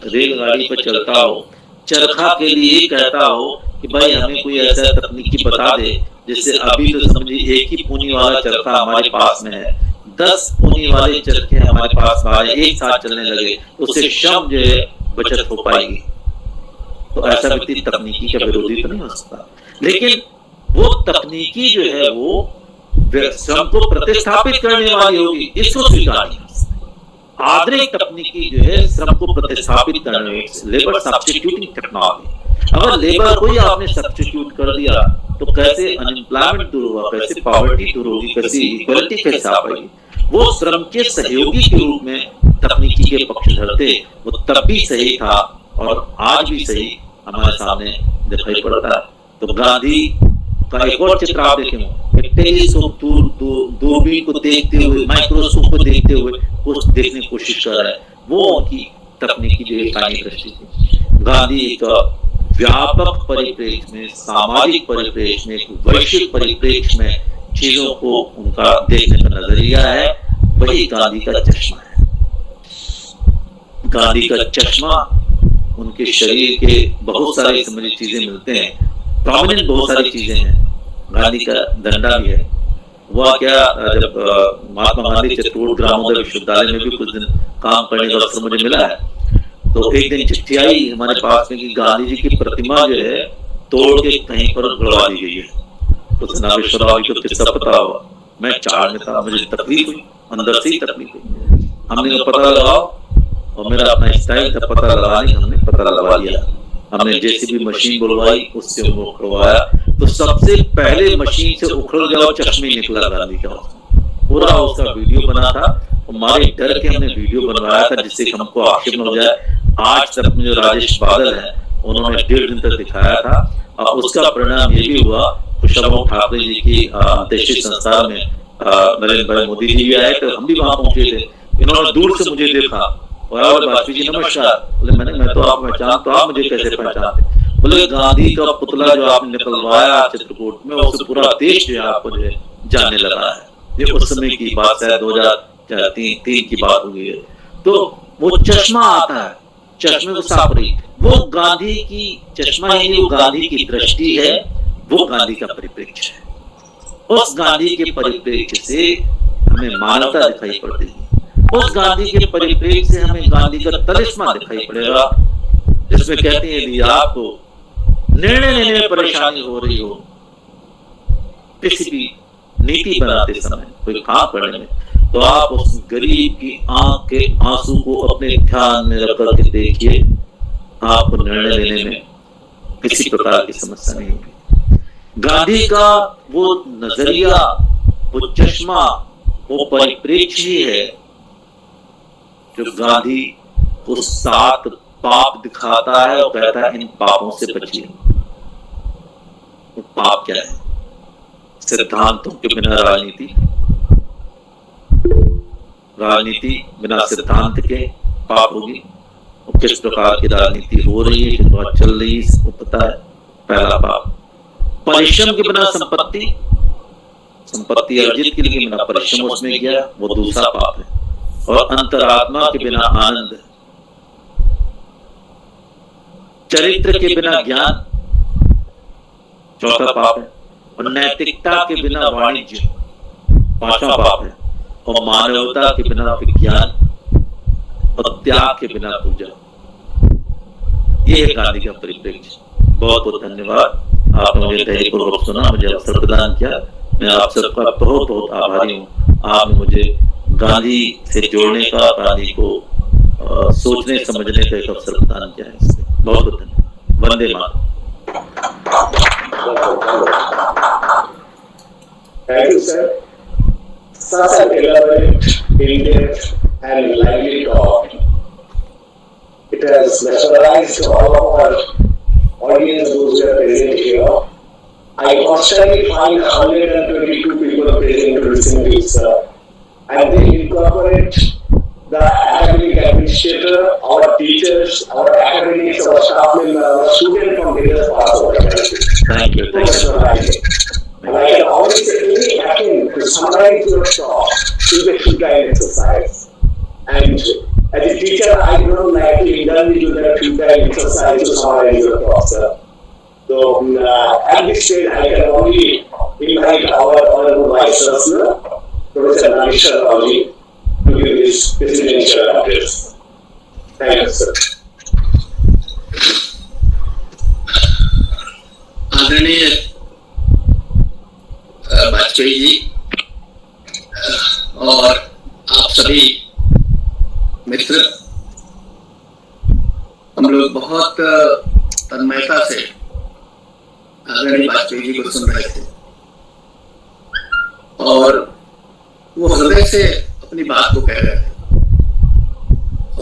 रेलगाड़ी पर चलता हो, चरखा के लिए कहता हो कि भाई हमें कोई ऐसा तकनीकी बता दे जिससे अभी तो समझिए 1 ही पूनी वाला चरखा हमारे पास में है, 10 पूनी वाले चरखे हमारे पास में आए, एक साथ चलने लगे, उससे श्रम जो है बचत हो पाएगी। तो ऐसा व्यक्ति तकनीकी का विरोधी तो नहीं हो सकता, लेकिन वो तकनीकी जो है वो श्रम को प्रतिस्थापित करने वाली होगी, इसको स्वीकार नहीं हो सकता। आधुनिक तकनीकी जो है श्रम को प्रतिस्थापित करने, लेबर सब्स्टिट्यूटिंग टेक्नोलॉजी। अगर लेबर को ही आपने सब्स्टिट्यूट कर दिया तो कैसे अनएम्प्लॉयमेंट दूर होगा, कैसे पॉवर्टी दूर होगी, कैसे इक्वालिटी कैसे आ पाएगी? वो श्रम के सहयोगी के रूप में तकनीकी के पक्षधर थे। वो तब भी सही था और आज भी सही हमारे सामने दिखाई पड़ता है। तो गांधी का एक और चित्र आप देखेंगे, टेलीस्कोप दूरबीन को देखते हुए, माइक्रोस्कोप को देखते हुए कुछ देखने की कोशिश कर रहा है। वो उनकी तकनीकी जो एक दृष्टि थी। गांधी एक व्यापक परिप्रेक्ष्य में, सामाजिक परिप्रेक्ष्य में, वैश्विक परिप्रेक्ष्य में चीजों को उनका देखने का नजरिया है, वही गांधी का चश्मा है। गांधी का चश्मा, उनके शरीर के बहुत सारी समझी चीजें मिलते हैं, प्रोमिनेंट बहुत सारी चीजें हैं। गांधी का डंडा भी है। हुआ क्या, जब महात्मा गांधी चित्रकूट ग्रामोदय विश्वविद्यालय में भी कुछ दिन काम करने का अवसर मुझे मिला है, तो एक दिन चिट्ठी आई हमारे पास में कि गांधी जी की प्रतिमा जो है तोड़ के कहीं पर गड़वा दी गई है। तो नागेश्वर राव को किस्सा पता हुआ, मैं चार में था, मुझे तकलीफ हुई, अंदर से ही तकलीफ हुई। हमने पता लगाओ, और मेरा अपना स्टाइल था पता लगाने, हमने पता लगा लिया। हमने जेसीबी मशीन बुलवाई, उससे उनको उखड़वाया, तो सबसे पहले मशीन से उखड़ गया और चश्मे निकला गांधी का। पूरा उसका वीडियो बना था, हमारे डर के हमने वीडियो बनवाया था जिससे हमको आक्षेप न हो जाए। आज तक में जो राजेश बादल है उन्होंने 1.5 दिन तक दिखाया था, और उसका परिणाम ये भी हुआ, कुशाभाऊ ठाकरे जी की अंत्येष्टि संस्कार में नरेंद्र भाई मोदी जी भी आए, तो हम भी वहां पहुंचे थे। इन्होंने दूर से मुझे देखा और वाजपेयी जी नमस्कार, बोले मैं तो आप पहचान, तो आप मुझे कैसे पहचानते? बोले गांधी का पुतला जो आपने निकलवाया चित्रकूट में, उससे पूरा देश जो है आपको जो जानने लगा है। ये उस समय की बात है, 2003 की बात हुई है। तो वो चश्मा आता है, चश्मे को साफ रही, वो गांधी की चश्मा ही नहीं, वो गांधी की दृष्टि है, वो गांधी का परिप्रेक्ष्य है। उस गांधी के परिप्रेक्ष्य से हमें मानवता दिखाई पड़ती है, उस गांधी के परिप्रेक्ष्य से हमें गांधी का तलिस्मा दिखाई पड़ेगा, जिसमें कहते हैं यदि आपको निर्णय लेने में परेशानी हो रही हो, किसी भी नीति बनाते समय, कोई काम करने में, तो आप उस गरीब की आंख के आंसू को अपने ध्यान में रख करके देखिए, आपको निर्णय लेने में किसी प्रकार की समस्या नहीं होगी। गांधी का वो नजरिया, वो चश्मा, वो परिप्रेक्ष्य ही है जो गांधी को 7 पाप दिखाता है और कहता है इन पापों से बचिए। वो पाप क्या है? सिद्धांतों के बिना राजनीति, राजनीति बिना सिद्धांत के पाप होगी। और किस प्रकार की राजनीति हो रही है, जो बात चल रही है, इसको पता है। पहला पाप। परिश्रम के बिना संपत्ति, संपत्ति अर्जित के लिए बिना परिश्रम उसमें गया, वो दूसरा पाप है। और अंतरात्मा के बिना आनंद, चरित्र के बिना ज्ञान, चौथा पाप है। और नैतिकता के बिना वाणिज्य, पांचवा पाप है। और मानवता के बिना विज्ञान, और त्याग के बिना पूजा। ये है गांधी का परिप्रेक्ष्य। बहुत बहुत धन्यवाद, आपने मुझे धैर्यपूर्वक सुना, मुझे अवसर प्रदान किया। मैं आप सबका बहुत बहुत आभारी हूँ। आपने मुझे गांधी से जोड़ने का, गांधी को सोचने समझने का एक अवसर प्रदान किया है। इससे बहुत बहुत धन्यवाद। Vande Mataram. Thank you, sir. Such an elaborate, in-depth, and lively talk. It has mesmerized all of our audience, those who are present here. I constantly find 122 people present to listen to it, sir. And they incorporate the academic administrator, our teachers, our academics, our staff members, our students from various parts of the country. Thank you. Thank you. And I can always say, really happy to summarize your talk to the futile exercise. And as a teacher, I don't like to indulge in the futile exercise to summarize your talk, sir. So, at this stage, I can only invite our honorable Vice Chancellor, Professor Nageswar Rao ji, to give this presidential address. Thank you, sir. आदरणीय वाजपेयी जी और आप सभी मित्र, हम लोग बहुत तन्मयता से आदरणीय वाजपेयी जी को सुन रहे थे और वो हृदय से अपनी बात को कह रहे थे।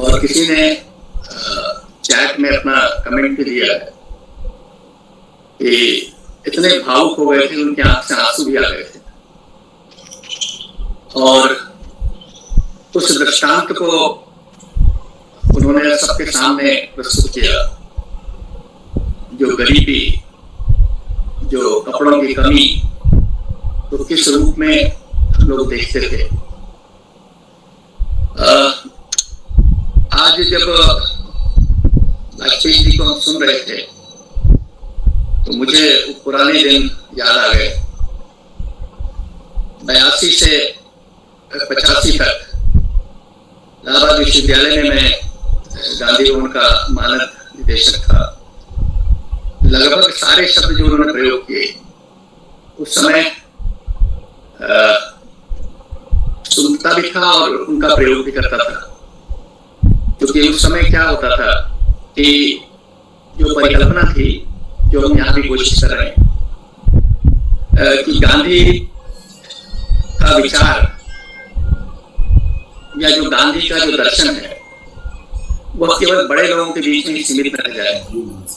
और किसी ने चैट में अपना कमेंट भी दिया है कि इतने भावुक हो गए थे, उनकी आंख से आंसू भी आ गए थे। और उस दृष्टांत को उन्होंने सबके सामने प्रस्तुत किया जो गरीबी, जो कपड़ों की कमी, तो किस रूप में हम लोग देखते थे। आज जब वाजपेयी जी को हम सुन रहे थे तो मुझे पुराने दिन याद आ गए। 82 से 85 तक इलाहाबाद विश्वविद्यालय में मैं गांधी भवन का मानद निदेशक था। लगभग सारे शब्द जो उन्होंने प्रयोग किए उस समय सुनता भी था और उनका प्रयोग भी करता था, क्योंकि उस समय क्या होता था कि जो परिकल्पना थी, जो हम यहाँ भी कोशिश कर रहे हैं कि गांधी का विचार या जो गांधी का जो दर्शन है वह केवल बड़े लोगों के बीच में ही सीमित न रह जाए,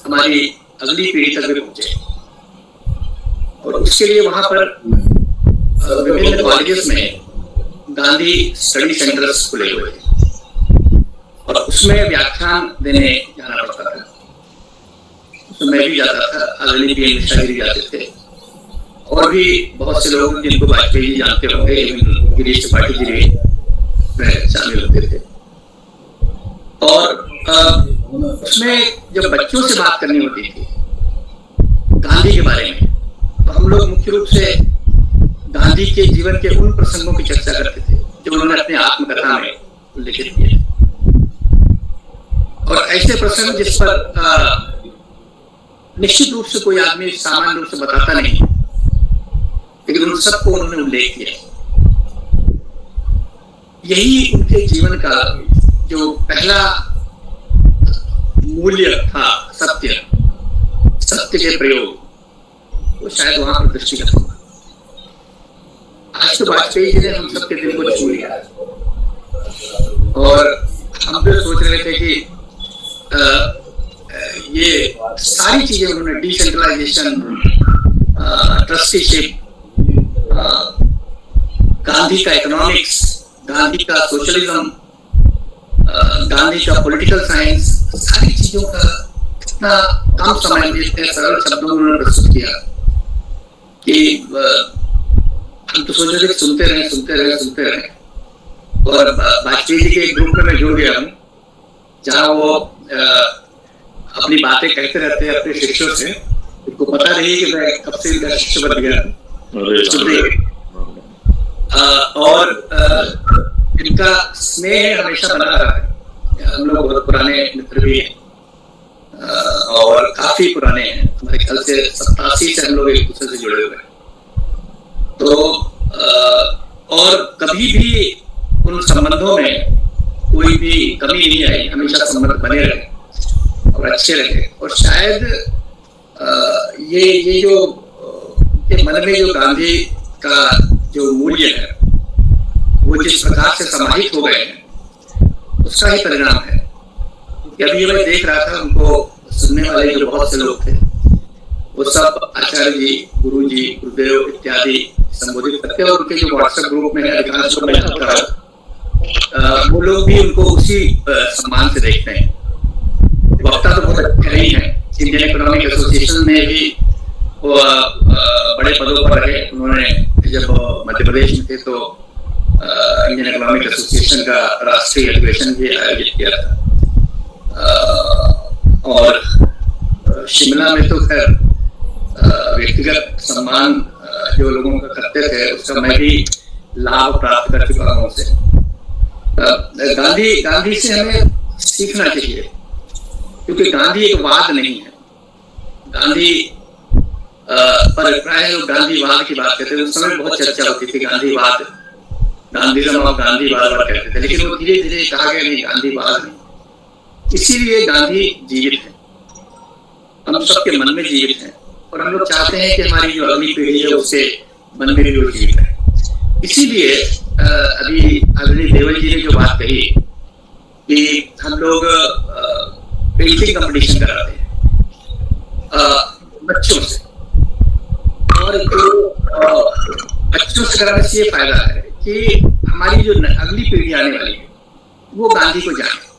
हमारी अगली पीढ़ी तक भी पहुंचे। और उसके लिए वहां पर विभिन्न कॉलेजेस में गांधी स्टडी सेंटर्स खुले हुए थे और उसमें व्याख्यान देने जाना पड़ता था। उसमें मैं भी जाता था, आदरणीय पीएम मिश्रा जी जाते थे और भी बहुत से लोग जिनको वाजपेयी जी जानते होंगे, गिरीश त्रिपाठी जी भी शामिल होते थे। और उसमें जब बच्चों से बात करनी होती थी गांधी के बारे में, तो हम लोग मुख्य रूप से गांधी के जीवन के उन प्रसंगों की चर्चा करते थे जो उन्होंने अपने आत्मकथा में उल्लेखित किए, और ऐसे प्रसंग जिस पर निश्चित रूप से कोई आदमी सामान्य रूप से बताता नहीं, लेकिन उन सबको उन्होंने उल्लेख किया। यही उनके जीवन का जो पहला मूल्य था, सत्य के प्रयोग, वो शायद वहां पर दृष्टिगत होगा। आज तो वाजपेयी जी ने हम सबके दिल को छू लिया और हम भी सोच रहे थे कि ये सारी चीजें उन्होंने, डिसेंट्रलाइजेशन, ट्रस्टीशिप, गांधी का इकोनॉमिक्स, गांधी का सोशलिज्म, गांधी का पॉलिटिकल साइंस, सारी चीजों का इतना कम समय में इतने सरल शब्दों में उन्होंने प्रस्तुत किया कि हम तो सोच रहे थे सुनते रहे। और वाजपेयी जी के एक ग्रुप में मैं जुड़ गया हूँ जहाँ वो अपनी बातें कहते रहते हैं अपने शिष्यों से। उनको पता नहीं कि मैं कब से इनका शिष्य बन गया, और इनका स्नेह हमेशा बना रहा है। हम लोग बहुत पुराने मित्र भी हैं और काफी पुराने हैं, हमारे ख्याल से 87 से हम लोग एक दूसरे से जुड़े हुए हैं। तो और कभी भी उन संबंधों में कोई भी कमी नहीं आई, हमेशा संबंध बने रहे और अच्छे रहे। और शायद ये जो के मन में जो गांधी का जो मूल्य है वो जिस प्रकार से समाहित हो गए हैं उसका ही परिणाम है। क्योंकि अभी मैं देख रहा था, उनको सुनने वाले जो बहुत से लोग थे वो सब आचार्य जी, गुरु जी, गुरुदेव इत्यादि संबोधित करते हैं और उनके जो व्हाट्सएप ग्रुप में है अधिकांश लोग, वो लोग भी उनको उसी सम्मान से देखते हैं। वक्ता तो बहुत अच्छे ही है। इंडियन इकोनॉमिक एसोसिएशन में भी वो बड़े पदों पर रहे। उन्होंने जब मध्य प्रदेश में थे तो इंडियन इकोनॉमिक एसोसिएशन का राष्ट्रीय अधिवेशन भी आयोजित किया था। और शिमला में तो खैर व्यक्तिगत सम्मान जो लोगों का करते थे उसका मैं भी लाभ प्राप्त कर चुका हूं उनसे। गांधी से हमें सीखना चाहिए, क्योंकि गांधी एक वाद नहीं है। गांधी पर प्राय लोग गांधीवाद की बात करते थे, उस समय बहुत चर्चा होती थी गांधीवाद, गांधीज्म और गांधीवाद कहते थे, लेकिन वो धीरे धीरे कहा गया नहीं, गांधीवाद नहीं। इसीलिए गांधी जीवित है, हम सबके मन में जीवित है और हम लोग चाहते हैं कि हमारी जो अगली पीढ़ी है उससे मन में भी वो जीवित है। इसीलिए अभी आदरणीय देवल जी ने जो बात कही कि हम लोग पेंटिंग कंपटीशन कराते हैं बच्चों से, और बच्चों से कराने से ये फायदा है कि हमारी जो अगली पीढ़ी आने वाली है वो गांधी को जाने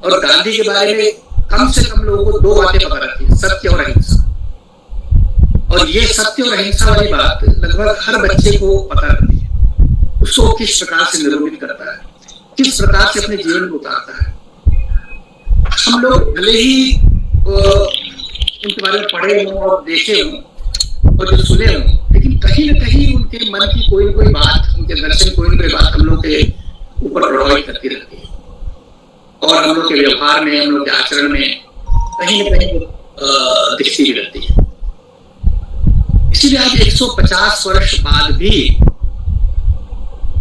और गांधी के बारे में कम से कम लोगों को दो बातें पता रहती है, सत्य और अहिंसा। और ये सत्य और अहिंसा वाली बात लगभग हर बच्चे को पता रहती है। उसको किस प्रकार से निरूपित करता है, किस प्रकार से अपने जीवन को उतारता है। हम लोग भले ही इनके बारे में पढ़े हों और देखे हों और जो सुने हों, लेकिन कहीं ना कहीं उनके मन की कोई ना कोई बात, उनके दर्शन कोई ना कोई बात हम लोग के ऊपर प्रभावित करती रहती है। और हम लोग के व्यवहार में, हम लोग के आचरण में कहीं ना कहीं दिखती भी रहती है। इसीलिए आज 150 वर्ष बाद भी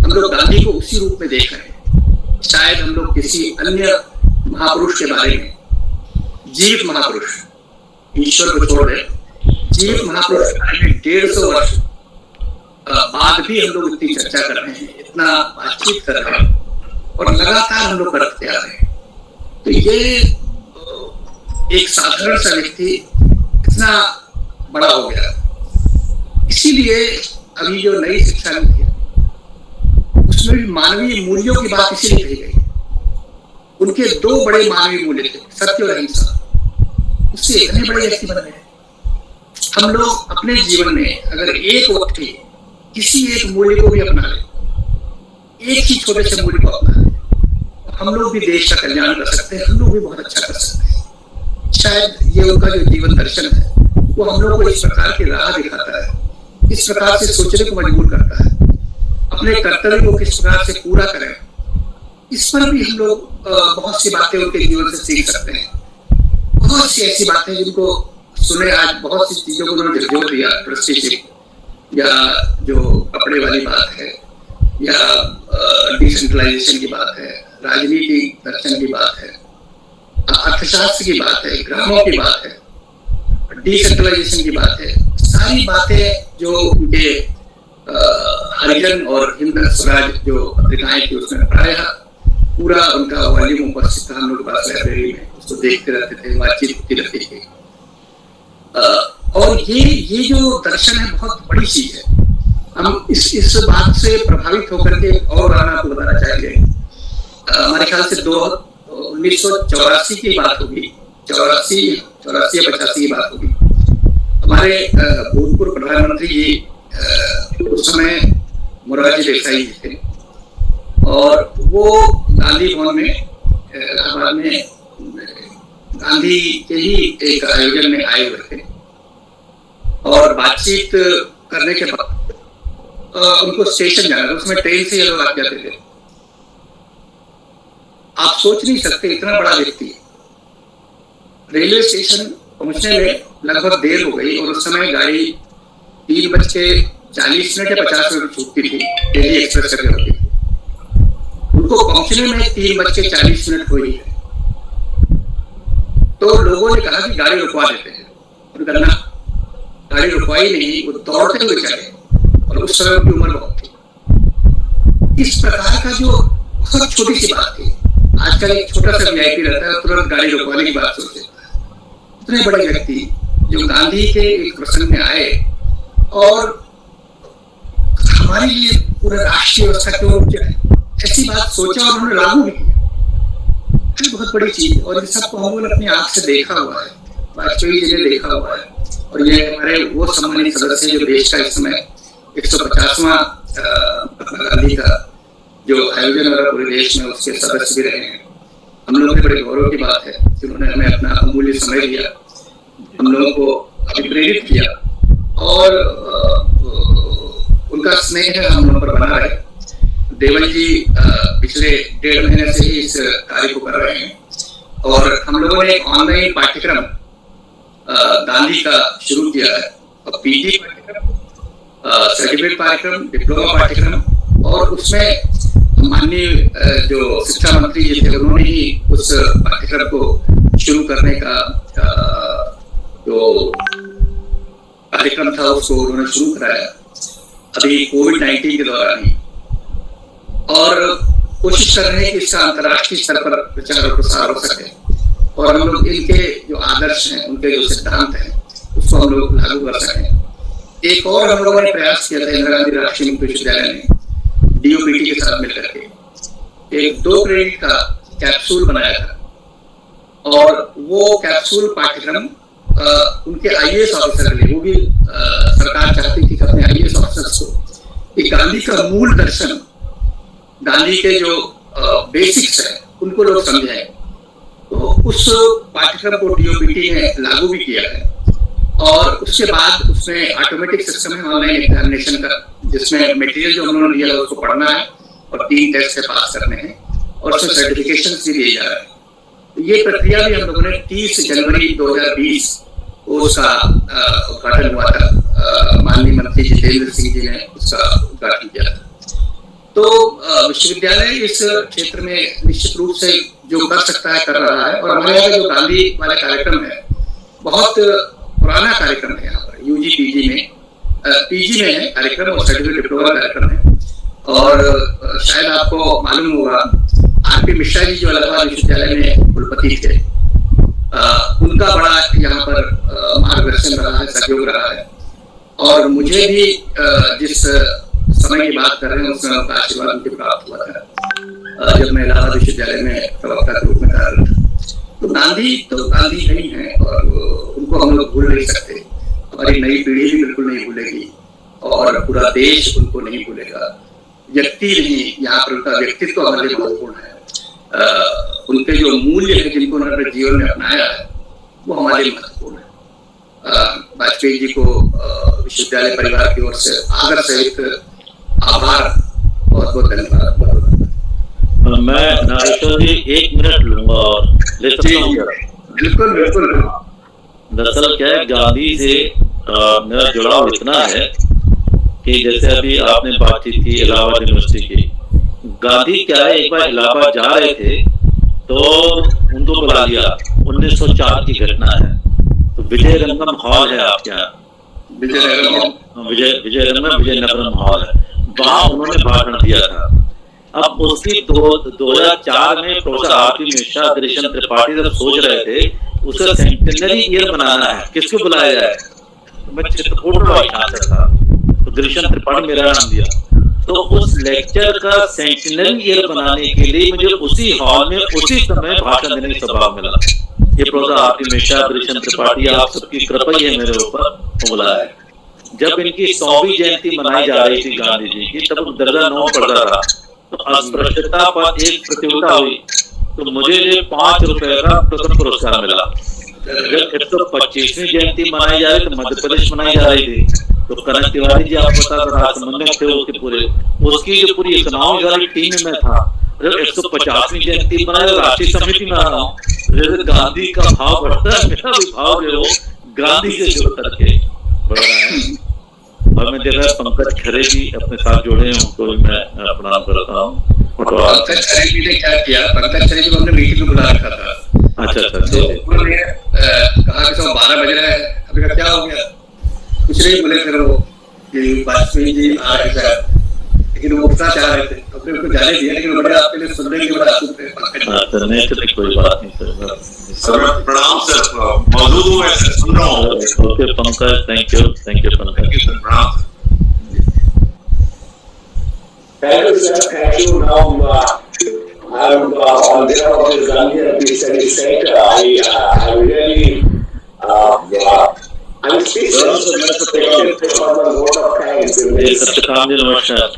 हम लोग गांधी को उसी रूप में देख रहे हैं। शायद हम लोग किसी अन्य महापुरुष के बारे में, जीवित महापुरुष, ईश्वर को छोड़ दे, जीवित महापुरुष के बारे में 150 वर्ष बाद भी हम लोग इतनी चर्चा कर रहे हैं, इतना बातचीत कर रहे हैं और लगातार हम लोग करते आ रहे हैं। तो ये एक साधारण सा व्यक्ति इतना बड़ा हो गया। इसीलिए अभी जो नई शिक्षा नीति है उसमें भी मानवीय मूल्यों की बात इसीलिए कही गई। उनके दो बड़े मानवीय मूल्य थे, सत्य और अहिंसा। उससे इतने बड़े व्यक्ति बन गए। हम लोग अपने जीवन में अगर एक वक्त ही किसी एक मूल्य को भी अपना ले, एक ही छोटे से मूल्य को अपना ले, हम लोग भी देश का कल्याण कर सकते हैं, हम लोग भी बहुत अच्छा कर सकते हैं। शायद ये उनका जो जीवन दर्शन है वो हम लोग को इस प्रकार की राह दिखाता है, इस प्रकार से सोचने को मजबूर करता है, अपने कर्तव्य को किस प्रकार से पूरा करें। इस पर भी हम लोग बहुत सी बातें उनके जीवन से सीख सकते हैं। बहुत सी ऐसी बातें जिनको सुने आज बहुत सी चीजों को उन्होंने झकझोर दिया, ट्रस्टीशिप या जो कपड़े वाली बात है या डिसेंट्रलाइजेशन की बात है, राजनीति दर्शन की बात है, अर्थशास्त्र की बात है, ग्रामों की बात है, डिसेंट्रलाइजेशन की बात है। सारी बातें जो उनके हरिजन और हिंद स्वराज जो पत्रिकाएं थी उसमें प्रायः पूरा उनका वॉल्यूम उपस्थित था हम लोग के पास लाइब्रेरी में। उसको देखते रहते थे, बातचीत होती रहती थी। और ये जो दर्शन है बहुत बड़ी चीज है। हम इस बात से प्रभावित होकर के और आपको बताना चाहेंगे। हमारे ख्याल से 1984 की बात होगी, 84 या 85 की बात होगी। हमारे भूतपूर्व प्रधानमंत्री जी उस समय मोरारजी देसाई जी थे और वो गांधी भवन में इलाहाबाद में गांधी के ही एक आयोजन में आए हुए थे और बातचीत करने के बाद उनको स्टेशन जाना था। उसमें ट्रेन से ये लोग आ जाते थे। आप सोच नहीं सकते इतना बड़ा व्यक्ति रेलवे स्टेशन पहुंचने में लगभग देर हो गई और उस समय गाड़ी 3:40 या 50 मिनट छूटती थी, दिल्ली एक्सप्रेस करके होती थी। उनको पहुंचने में 3:40 हुई है। तो लोगों ने कहा कि गाड़ी रुकवा देते हैं, उनका ना गाड़ी रुकवाई नहीं, वो दौड़ते हुए चले और उस समय उनकी उम्र बहुत थी। इस प्रकार का जो बहुत छोटी सी बात थी, आजकल एक छोटा सा वीआईपी रहता है तुरंत गाड़ी रुकवाने की बात सोचते हैं। इतने बड़े व्यक्ति जो गांधी के एक प्रसंग में आए और हमारे लिए पूरा राष्ट्रीय व्यवस्था क्यों रुक जाए, ऐसी बात सोचा और उन्होंने लागू भी किया। बहुत बड़ी चीज। और इस सबको हम लोग अपनी आंख से देखा हुआ है, वाजपेयी जी ने देखा हुआ है। और ये हमारे वो सम्मानित सदस्य जो देश का इस समय 150वां महात्मा गांधी का जो आयोजन हो रहा है पूरे देश में, उसके सदस्य भी रहे हैं। हम लोगों के बड़े गौरव की बात है कि उन्होंने हमें अपना अमूल्य समय दिया, हम लोगों को अभिप्रेरित किया और उनका स्नेह हम लोगों पर बना रहे। देवल जी पिछले 1.5 महीने से ही इस कार्य को कर रहे हैं और हम लोगों ने एक ऑनलाइन पाठ्यक्रम गांधी का शुरू किया है। और पीजी पाठ्यक्रम, सर्टिफिकेट पाठ्यक्रम, डिप्लोमा पाठ्यक्रम, और उसमें माननीय जो शिक्षा मंत्री जी थे उन्होंने ही उस पाठ्यक्रम को शुरू करने का जो कार्यक्रम था उसको उन्होंने शुरू कराया अभी कोविड-19 के दौरान ही। और कोशिश कर रहे हैं कि इसका अंतर्राष्ट्रीय स्तर पर प्रचार और प्रसार हो सके और हम लोग इनके जो आदर्श हैं, उनके जो सिद्धांत हैं, उसको हम लोग लागू कर सकें। एक और हम लोगों ने प्रयास किया था इंदिरा गांधी राष्ट्रीय मुक्त विश्वविद्यालय ने डीओपीटी के साथ मिलकर के एक 2 क्रेडिट का कैप्सूल बनाया था और वो कैप्सूल पाठ्यक्रम उनके IAS ऑफिसर के लिए, वो भी सरकार चाहती थी कि अपने IAS ऑफिसर्स को कि गांधी का मूल दर्शन, गांधी के जो बेसिक्स है उनको लोग समझें। तो उस पाठ्यक्रम को DOPT ने लागू भी किया है और उसके बाद उसमें ऑटोमेटिक सिस्टम है ऑनलाइन एग्जामिनेशन का, जिसमें मटेरियल जो उन्होंने दिया है उसको पढ़ना है और 3 टेस्ट से पास करने हैं और उसमें सर्टिफिकेशन भी दिए जा रहे हैं। ये प्रक्रिया भी हम लोगों ने 30 जनवरी 2020 को उसका उद्घाटन हुआ था। माननीय मंत्री जितेंद्र सिंह जी ने उसका उद्घाटन किया था। तो विश्वविद्यालय इस क्षेत्र में निश्चित रूप से जो कर सकता है कर रहा है। और हमारे यहाँ जो गांधी वाला कार्यक्रम है बहुत पुराना कार्यक्रम है। यहाँ पर UG PG में PG में है कार्यक्रम और सर्टिफिकेट डिप्लोमा कार्यक्रम है। और शायद आपको मालूम होगा RP मिश्रा जी जो इलाहाबाद विश्वविद्यालय में कुलपति थे, उनका बड़ा यहाँ पर मार्गदर्शन रहा है, सहयोग रहा है। और मुझे भी जिस समय की बात कर रहे हैं उसमें उनका आशीर्वाद मुझे प्राप्त हुआ था जब मैं इलाहाबाद विश्वविद्यालय में प्रवक्ता के रूप में कार्यरत था। तो गांधी नहीं है और उनको हम लोग भूल नहीं सकते। हमारी नई पीढ़ी भी बिल्कुल नहीं भूलेगी और पूरा देश उनको नहीं भूलेगा। व्यक्ति नहीं, यहाँ पर उनका व्यक्तित्व हमारे लिए महत्वपूर्ण है। उनके जो मूल्य है जिनको उन्होंने अपने जीवन में अपनाया है वो हमारे लिए महत्वपूर्ण है। वाजपेयी जी को विश्वविद्यालय परिवार की ओर से आदर सहित आभार, बहुत बहुत धन्यवाद। मैं नागेश्वर जी 1 मिनट लूंगा और ले सकता हूँ? बिल्कुल बिल्कुल। दरअसल क्या है, गांधी से मेरा जुड़ाव इतना है कि जैसे अभी आपने बातचीत की इलाहाबाद यूनिवर्सिटी की, गांधी क्या है, एक बार इलाहाबाद जा रहे थे तो उनको बुला लिया। 1904 की घटना है। तो विजय रंगम हॉल है आपके यहाँ, विजयनगरम हॉल है, वहां उन्होंने भाषण दिया था। अब उसकी 2004 में प्रोफेसर RP मिश्रा, दृश्यम त्रिपाठी जब सोच रहे थे उसका सेंटेनरी ईयर बनाना है, किसको बुलाया जाए? तो मैं चित्रकूट का था तो दृश्यम त्रिपाठी मेरा नाम दिया। तो उस लेक्चर का सेंटेनरी ईयर बनाने के लिए मुझे उसी हॉल में उसी समय भाषण देने का सौभाग्य मिला। ये प्रोफेसर RP मिश्रा, दृश्यम त्रिपाठी, आप सबकी कृपा ही है मेरे ऊपर, बुलाया। जब इनकी 100वीं जयंती मनाई जा रही थी गांधी जी की, तब दर्जा 9 पढ़ता था। तो अस्पृश्यता पर एक प्रतियोगिता हुई तो मुझे ये 5 रुपए का प्रथम पुरस्कार मिला। जब 125वीं जयंती मनाई जा रही तो मध्य प्रदेश मनाई जा रही थी, तो कनक तिवारी जी आपको पता था राजसमंद में थे उसके पूरे, उसकी जो पूरी इकोनॉमिक वाली टीम में था। जब 150वीं जयंती मनाई राष्ट्रीय समिति में आ रहा हूँ, जैसे गांधी का भाव बढ़ता है, मेरा भी भाव जो गांधी से जुड़ करके बढ़ रहा है। और मैं देख रहा पंकज खरे जी अपने साथ जुड़े हैं, उनको भी मैं प्रणाम करता हूँ। पंकज खरे जी ने क्या किया, पंकज खरे जी को हमने मीटिंग में बुला रखा था। अच्छा। तो उन्होंने कहा कि 12 बज रहा है, अभी का क्या हो गया, कुछ नहीं बोले। फिर वो वाजपेयी जी आ रहे थे, लेकिन वो उठना चाह रहे थे, अपने उनको जाने दिया, लेकिन बड़े आपके लिए सुनने के बड़ा आतुर थे। कोई बात नहीं सर, प्रणाम सर, मौजूद हूँ मैं, सुन रहा हूँ। Okay Pankaj, thank you Pankaj. प्रणाम। Thank you, sir. Thank you. Now, I'm on behalf of the Gandhi Peace Study Center. I really, I'm speechless for the vote of thanks. Satyakam जी नमस्कार।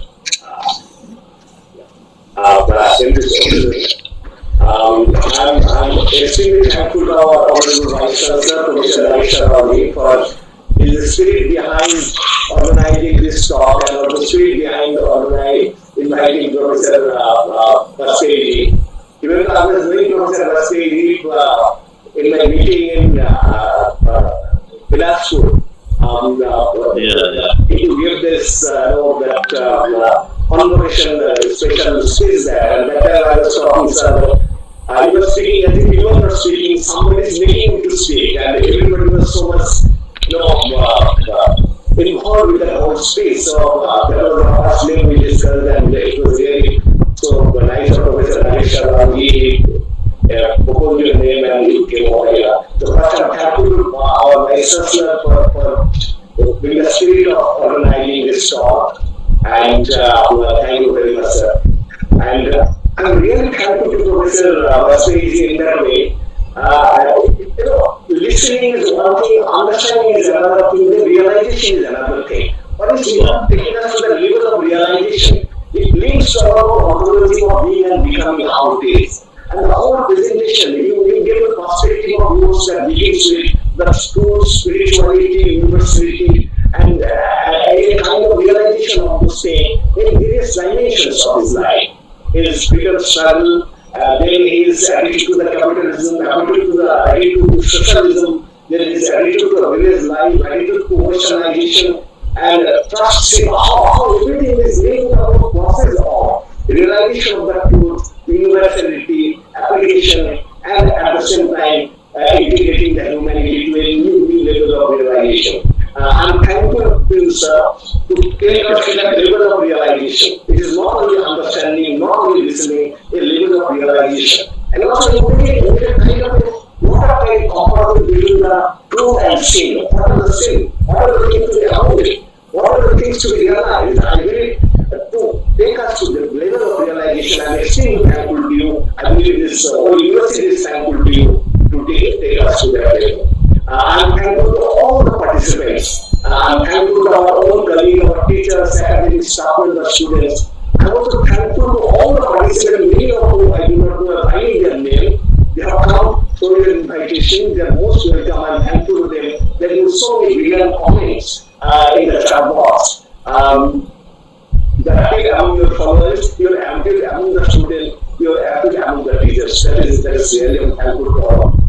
I'm extremely thankful to our Honorable Vice Chancellor, Professor Ramesh Sharma, for his spirit behind organizing this talk and the spirit behind inviting Professor Vasperi. Even I was doing Professor Vasperi in my meeting in Bilaspur. To give this convocation special space there, and that time I was talking, sir. I was speaking as if people were speaking, somebody is making him to speak, and everybody was so much, involved with that whole space. So that was the first name we discussed, and it was really so nice of Professor Ramesh Sharma. He proposed your name and you came over here. So first I'm happy to our Vice Chancellor for being the spirit of organizing this talk, and thank you very much, sir. And I'm really thankful to Professor Vasperi in that way, Listening is one thing, understanding is another thing, the realization is another thing. But it's not taking us to the level of realization. It links to our ontology of being and becoming how it is. And the whole presentation, you get a perspective of yours that begins with the school, spirituality, universality, and a kind of realization of the same in various dimensions of his life. His freedom struggle, then his attitude to the capitalism, attitude to socialism, then his attitude to various life, attitude to westernization, and trust in how everything is linked to the process of realization of the truth, universality, application, and at the same time integrating the humanity to a new level of realization. I'm thankful to you, sir, to take us to that level of realization. It is not only understanding, not only listening, a level of realization. And also, a kind of what are the comparison between the truth and sin? What are the sin? What are the things to be avoided? What are the things to be realized? I believe to take us to the level of realization. I'm extremely thankful to you. I believe this whole university is thankful to you to take us to that level. I'm thankful to all the participants. I'm thankful to our own colleagues, our teachers, academic staff, and the students. I'm also thankful to all the participants, many of whom I do not know writing their name. They have come for your invitation. They are most welcome. I'm thankful to them. There were so many brilliant comments in the chat box. The active among your followers, you're active among the students, you're active among the teachers. That is really, I'm thankful to all.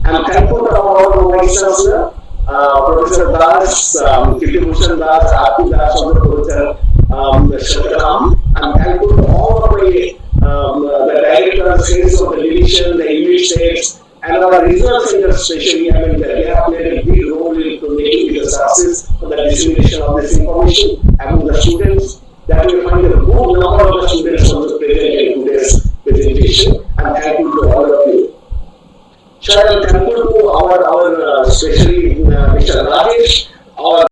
I'm thankful to our Vice Chancellor, Professor Das, Kirti Bhushan Das, Aarti Das, and Professor Shankaram. I'm thankful to all of the directors, heads of the division, the unit states, and our regional centers especially. I mean, they have played a big role in making the success of the dissemination of this information among the students. That we find a good number